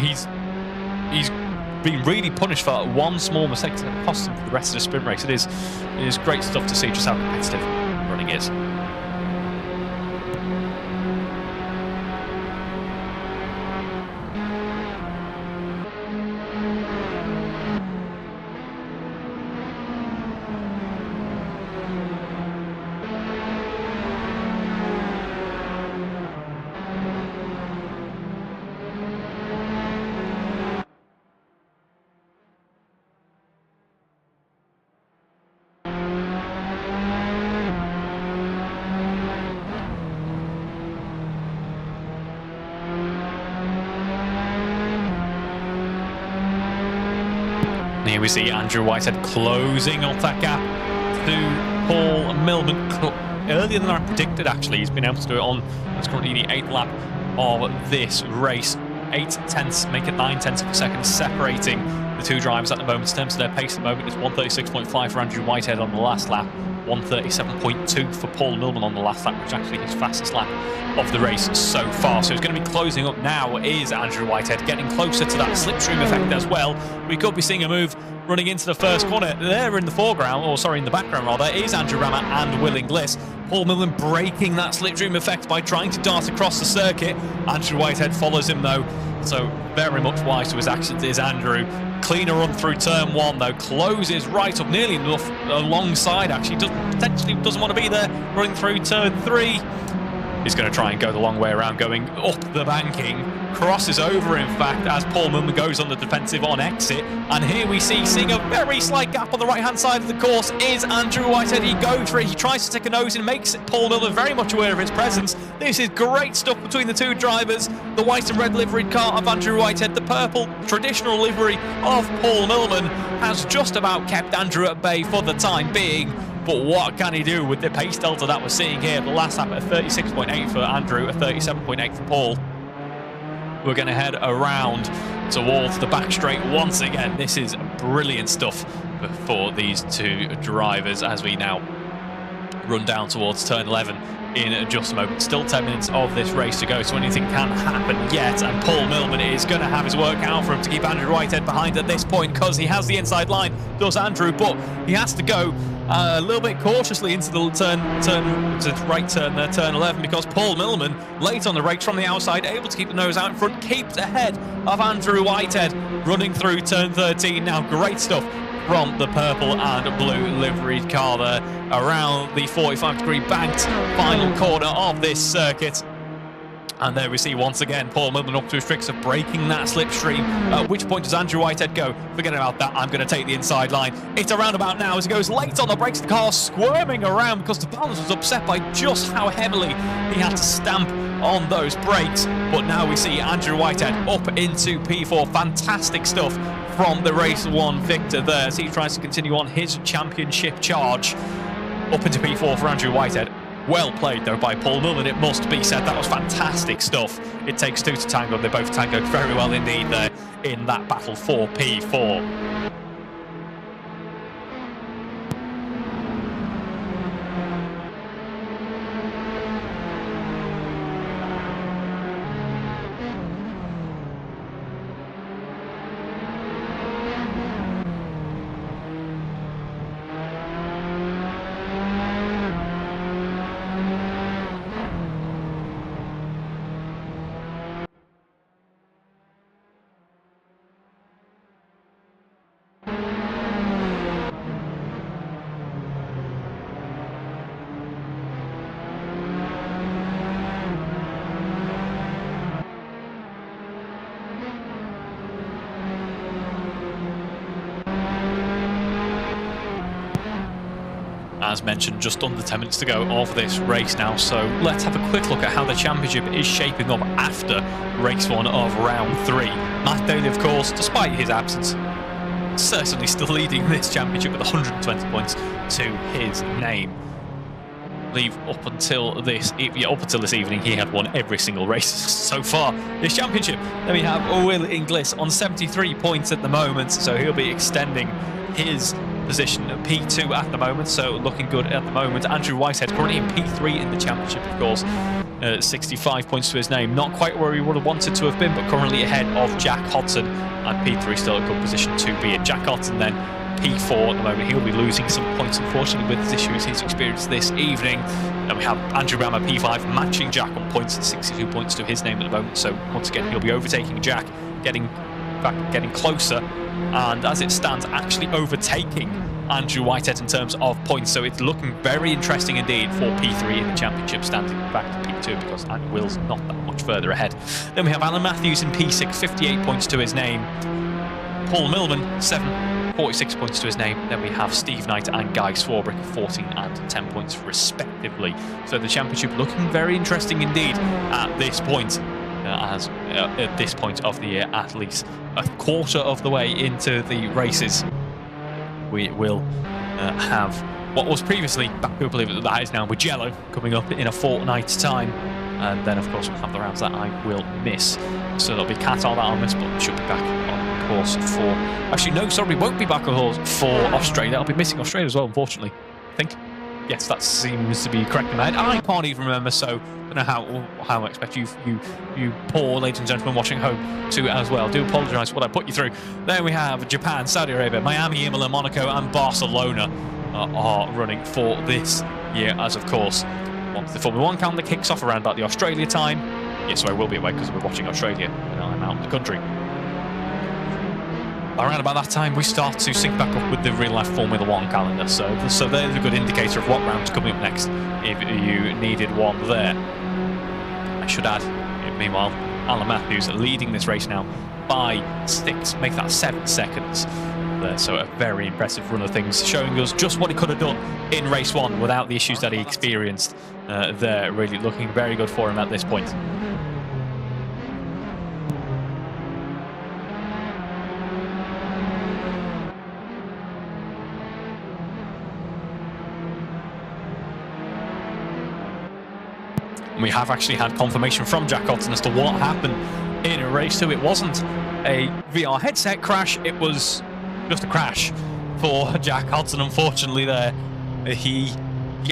been really punished for one small mistake that cost him for the rest of the sprint race. It is great stuff to see just how competitive running is. Here we see Andrew Whitehead closing off that gap to Paul Millman earlier than I predicted, actually. He's been able to do it on, it's currently the 8th lap of this race. 8 tenths, make it 9 tenths of a second, separating the two drivers at the moment. In terms of their pace at the moment, it's 1:36.5 for Andrew Whitehead on the last lap, 1:37.2 for Paul Millman on the last lap, which is actually his fastest lap of the race so far. So he's going to be closing up now is Andrew Whitehead, getting closer to that slipstream effect as well. We could be seeing a move running into the first corner. There in the foreground, or sorry, in the background rather, is Andrew Brammer and Will Inglis. Paul Millman breaking that slipstream effect by trying to dart across the circuit. Andrew Whitehead follows him though, so very much wise to his actions is Andrew. Cleaner run through turn 1 though, closes right up nearly enough alongside, actually potentially doesn't want to be there. Running through turn 3, he's going to try and go the long way around, going up the banking. Crosses over, in fact, as Paul Millman goes on the defensive on exit. And here we see, seeing a very slight gap on the right-hand side of the course, is Andrew Whitehead. He goes for it. He tries to take a nose and makes Paul Millman very much aware of his presence. This is great stuff between the two drivers. The white and red liveried car of Andrew Whitehead, the purple traditional livery of Paul Millman, has just about kept Andrew at bay for the time being. But what can he do with the pace delta that we're seeing here? The last lap at 36.8 for Andrew, a 37.8 for Paul. We're going to head around towards the back straight once again. This is brilliant stuff for these two drivers as we now run down towards turn 11 in just a moment. Still 10 minutes of this race to go, so anything can happen yet. And Paul Millman is going to have his work out for him to keep Andrew Whitehead behind at this point, because he has the inside line, does Andrew, but he has to go a little bit cautiously into the right turn there, turn 11, because Paul Millman, late on the brakes from the outside, able to keep the nose out in front, keeps ahead of Andrew Whitehead running through turn 13. Now, great stuff from the purple and blue liveried car there around the 45-degree banked final corner of this circuit. And there we see once again Paul Millman up to his tricks of breaking that slipstream. At which point does Andrew Whitehead go, forget about that, I'm going to take the inside line. It's around about now as he goes late on the brakes, the car squirming around because the balance was upset by just how heavily he had to stamp on those brakes. But now we see Andrew Whitehead up into P4. Fantastic stuff from the race 1 victor there as he tries to continue on his championship charge. Up into P4 for Andrew Whitehead. Well played, though, by Paul Mullen, it must be said. That was fantastic stuff. It takes two to tango. They both tangoed very well indeed there in that battle for P4. As mentioned, just under 10 minutes to go of this race now, so let's have a quick look at how the championship is shaping up after race 1 of round 3. Matt Daly, of course, despite his absence, certainly still leading this championship with 120 points to his name. Up until this evening, he had won every single race so far this championship. Then we have Will Inglis on 73 points at the moment, so he'll be extending his position at P2 at the moment, so looking good at the moment. Andrew Whitehead currently in P3 in the championship, of course, 65 points to his name. Not quite where he would have wanted to have been, but currently ahead of Jack Hodson, and P3 still a good position to be in. Jack Hodson then P4 at the moment. He'll be losing some points, unfortunately, with his issues he's experienced this evening. And we have Andrew Brammer P5 matching Jack on points, 62 points to his name at the moment, so once again he'll be overtaking Jack, getting closer, and as it stands, actually overtaking Andrew Whitehead in terms of points. So it's looking very interesting indeed for P3 in the championship, standing back to P2 because Will's not that much further ahead. Then we have Alan Matthews in P6, 58 points to his name. Paul Millman, 46 points to his name. Then we have Steve Knight and Guy Swarbrick, 14 and 10 points respectively. So the championship looking very interesting indeed at this point. At this point of the year, at least a quarter of the way into the races, we will have what was previously, I believe that is now Mugello, coming up in a fortnight's time. And then, of course, we'll have the rounds that I will miss. So there'll be Qatar that I'll miss, but should be back on course for... Actually, no, sorry, won't be back on course for Australia. I'll be missing Australia as well, unfortunately, I think. Yes, that seems to be correct in my head. I can't even remember, so I don't know how I expect you poor ladies and gentlemen watching home to as well. I do apologise for what I put you through. Then we have Japan, Saudi Arabia, Miami, Imola, Monaco and Barcelona are running for this year, as of course. Once the Formula 1 calendar kicks off around about the Australia time. Yes, so I will be away because we're watching Australia and I'm out of the country. Around about that time, we start to sync back up with the real-life Formula 1 calendar, so there's a good indicator of what round's coming up next, if you needed one there. I should add, meanwhile, Alan Matthews leading this race now by 6, make that 7 seconds there, so a very impressive run of things, showing us just what he could have done in race 1 without the issues that he experienced there, really looking very good for him at this point. We have actually had confirmation from Jack Hodson as to what happened in race 2. It wasn't a VR headset crash, it was just a crash for Jack Hodson, unfortunately there. He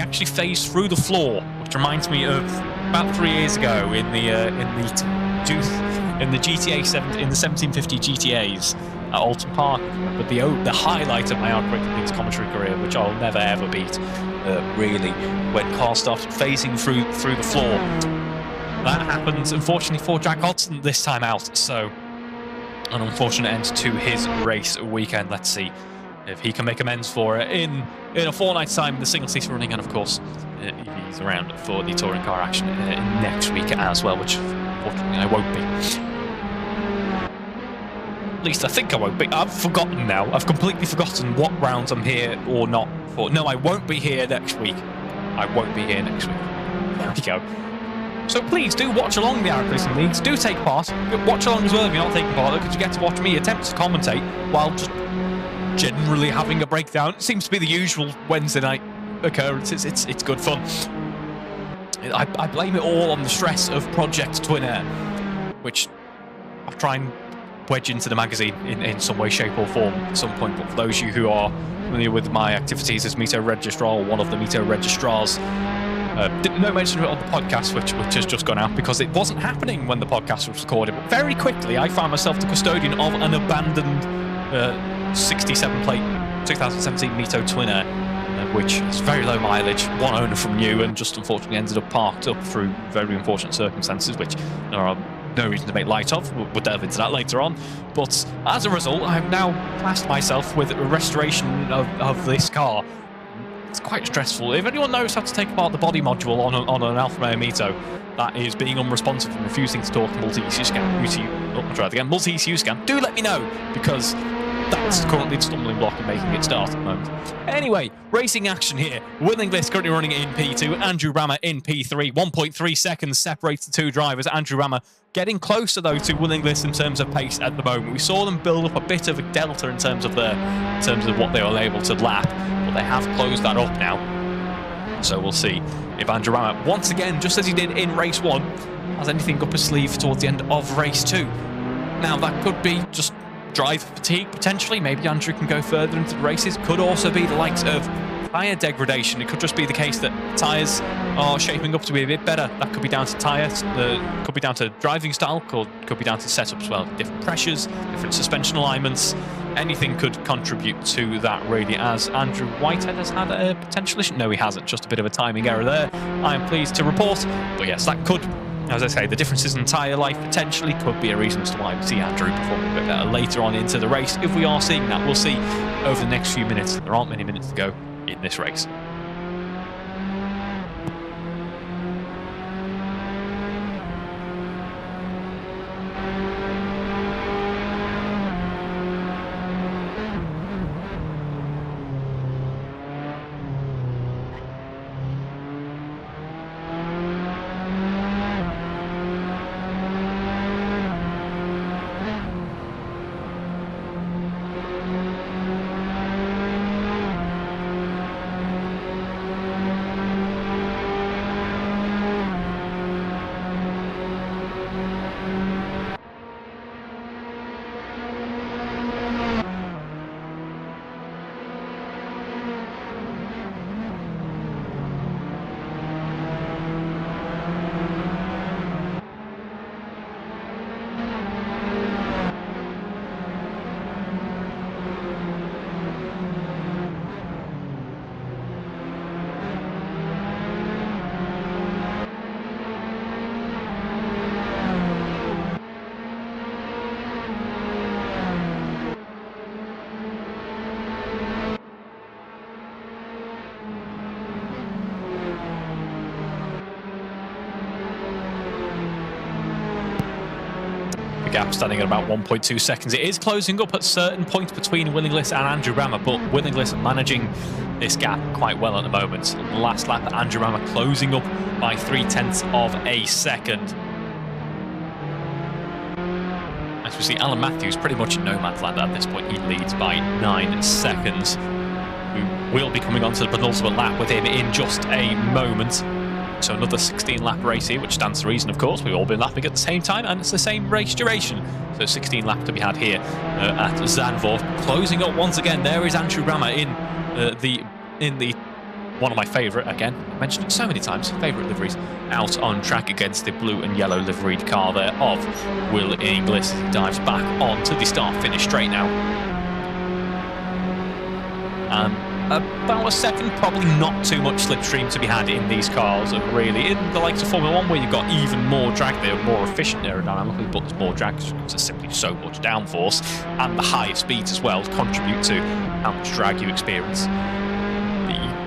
actually phased through the floor, which reminds me of about 3 years ago in the GTA 7, in the 1750 GTAs at Alton Park. But the highlight of my AROC commentary career, which I'll never ever beat, really, when cars started phasing through the floor. That happened, unfortunately, for Jack Hodson this time out, so an unfortunate end to his race weekend. Let's see if he can make amends for it in a fortnight's time, the single seater running, and of course he's around for the touring car action next week as well, which unfortunately I won't be. At least I think I won't be. I've forgotten now. I've completely forgotten what rounds I'm here or not for. No, I won't be here next week. I won't be here next week. There we go. So please do watch along the AROC Racing Leagues. Do take part. Watch along as well if you're not taking part, because you get to watch me attempt to commentate while just generally having a breakdown. It seems to be the usual Wednesday night occurrences. It's good fun. I blame it all on the stress of Project Twin Air, which I'll try and wedge into the magazine in some way, shape or form at some point. But for those of you who are familiar with my activities as Mito Registrar, or one of the Mito Registrars, no mention of it on the podcast, which has just gone out because it wasn't happening when the podcast was recorded. But very quickly, I found myself the custodian of an abandoned 67 plate 2017 Mito Twin Air, which is very low mileage, one owner from new, and just unfortunately ended up parked up through very unfortunate circumstances, which there are no reason to make light of. We'll delve into that later on. But as a result, I've now tasked myself with a restoration of this car. It's quite stressful. If anyone knows how to take apart the body module on an Alfa Romeo Mito, that is being unresponsive and refusing to talk to multi-ECU scan, multi-ECU scan, do let me know, because that's currently the stumbling block in making it start at the moment. Anyway, racing action here. Will Inglis currently running in P2, Andrew Rammer in P3. 1.3 seconds separates the two drivers. Andrew Rammer getting closer, though, to Will Inglis in terms of pace at the moment. We saw them build up a bit of a delta in terms of what they were able to lap, but they have closed that up now. So we'll see if Andrew Rammer, once again, just as he did in race 1, has anything up his sleeve towards the end of race 2. Now, that could be just drive fatigue, potentially. Maybe Andrew can go further into the races. Could also be the likes of tyre degradation. It could just be the case that tyres are shaping up to be a bit better. That could be down to tyres, could be down to driving style, could be down to setup as well. Different pressures, different suspension alignments. Anything could contribute to that, really, as Andrew Whitehead has had a potential issue. No, he hasn't. Just a bit of a timing error there, I am pleased to report. But yes, that could, as I say, the differences in tyre life potentially could be a reason as to why we see Andrew performing a bit better later on into the race. If we are seeing that, we'll see over the next few minutes. There aren't many minutes to go in this race. Gap standing at about 1.2 seconds. It is closing up at certain points between Will Inglis and Andrew Rammer, but Will Inglis managing this gap quite well at the moment. On the last lap, Andrew Rammer closing up by 0.3 of a second. As we see, Alan Matthews pretty much in no man's land at this point. He leads by 9 seconds. We will be coming on to the penultimate lap with him in just a moment. So another 16-lap race here, which stands to reason, of course. We've all been lapping at the same time, and it's the same race duration. So 16 laps to be had here at Zandvoort. Closing up once again, there is Andrew Rammer in the one of my favourite, again, I mentioned it so many times, favourite liveries, out on track against the blue and yellow liveried car there of Will Inglis. He dives back onto the start-finish straight now. About a second, probably not too much slipstream to be had in these cars, really. In the likes of Formula 1, where you've got even more drag, they're more efficient aerodynamically, but there's more drag because there's simply so much downforce, and the higher speeds as well contribute to how much drag you experience.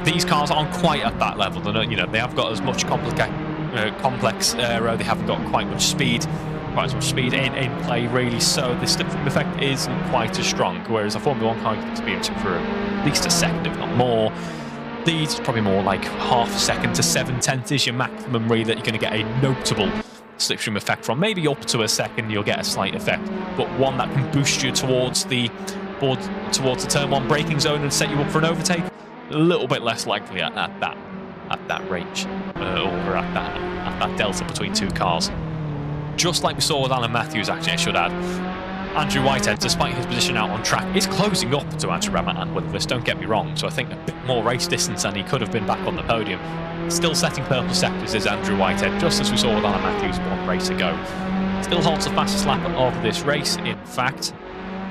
These cars aren't quite at that level. They have got as much complex aero, they haven't got quite as much speed in play, really, so the slipstream effect isn't quite as strong, whereas a Formula 1 car can experience it for at least a second, if not more. These probably more like half a second to 7/10 is your maximum, really, that you're going to get a notable slipstream effect from. Maybe up to a second you'll get a slight effect, but one that can boost you towards the turn 1 braking zone and set you up for an overtake, a little bit less likely at that. at that range, or at that delta between two cars. Just like we saw with Alan Matthews, actually, I should add. Andrew Whitehead, despite his position out on track, is closing up to Andrew Brammer and Withers, don't get me wrong, so I think a bit more race distance than he could have been back on the podium. Still setting purple sectors is Andrew Whitehead, just as we saw with Alan Matthews 1 race ago. Still holds the fastest lap of this race, in fact,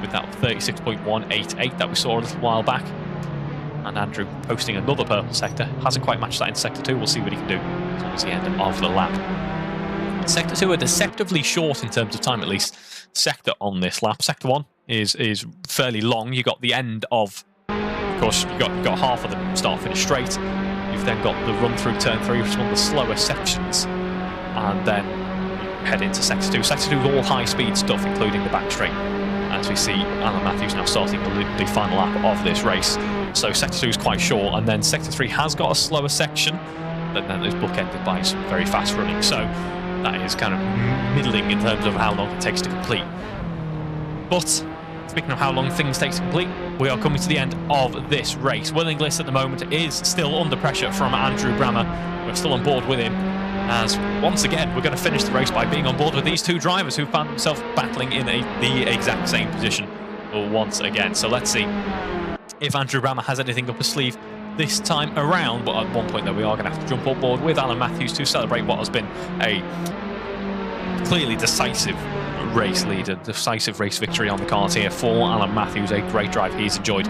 with that 36.188 that we saw a little while back. And Andrew posting another purple sector. Hasn't quite matched that in Sector 2, we'll see what he can do towards the end of the lap. Sector 2 are deceptively short in terms of time, at least, sector on this lap. Sector 1 is fairly long. You got the end of course, you got half of the start-finish straight. You've then got the run through turn 3, which is one of the slower sections, and then you head into Sector 2. Sector 2 is all high-speed stuff, including the back straight, as we see Alan Matthews now starting the final lap of this race. So Sector 2 is quite short, and then Sector 3 has got a slower section, but then it's bookended by some very fast running. So that is kind of middling in terms of how long it takes to complete. But speaking of how long things take to complete, we are coming to the end of this race. Will Inglis at the moment is still under pressure from Andrew Brammer. We're still on board with him, as once again we're going to finish the race by being on board with these two drivers who found themselves battling in the exact same position once again. So let's see if Andrew Brammer has anything up his sleeve this time around. But at one point, though, we are going to have to jump on board with Alan Matthews to celebrate what has been a clearly decisive race lead, a decisive race victory on the cards here for Alan Matthews. A great drive he's enjoyed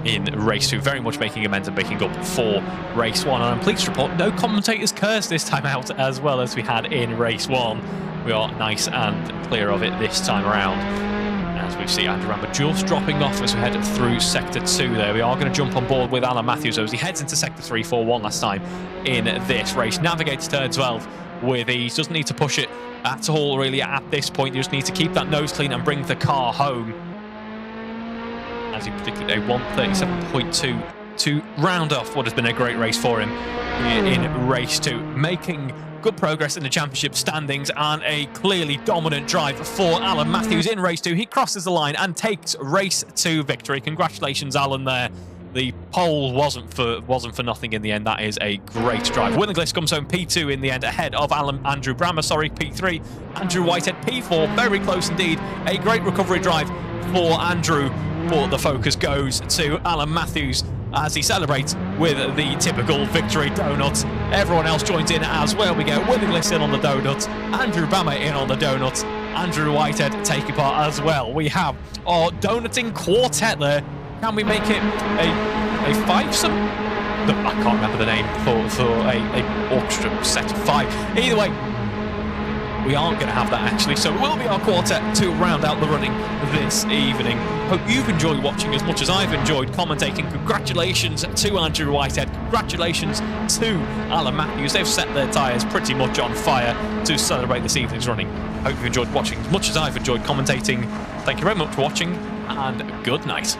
in race 2, very much making amends and making up for race 1. And I'm pleased to report no commentators curse this time out, as well as we had in race 1. We are nice and clear of it this time around, as we see Andrew Brammer just dropping off as we head through Sector 2 there. We are going to jump on board with Alan Matthews as he heads into Sector 3 for one last time in this race. Navigates turn 12 with ease, doesn't need to push it at all really at this point. You just need to keep that nose clean and bring the car home, as he predicted a 1:37.2 to round off what has been a great race for him in race 2, making good progress in the championship standings, and a clearly dominant drive for Alan Matthews in race 2. He crosses the line and takes race 2 victory. Congratulations, Alan, there. The pole wasn't for nothing in the end. That is a great drive. Will Inglis comes home P2 in the end, ahead of Andrew Brammer, P3. Andrew Whitehead P4, very close indeed. A great recovery drive for Andrew, but the focus goes to Alan Matthews as he celebrates with the typical victory donut. Everyone else joins in as well. We get Will Inglis in on the donut, Andrew Brammer in on the donut, Andrew Whitehead taking part as well. We have our donuting quartet there. Can we make it a fivesome? I can't remember the name for a orchestra set of 5. Either way, we aren't going to have that actually, so it will be our quartet to round out the running this evening. Hope you've enjoyed watching as much as I've enjoyed commentating. Congratulations to Andrew Whitehead, congratulations to Alan Matthews. They've set their tyres pretty much on fire to celebrate this evening's running. Hope you've enjoyed watching as much as I've enjoyed commentating. Thank you very much for watching, and good night.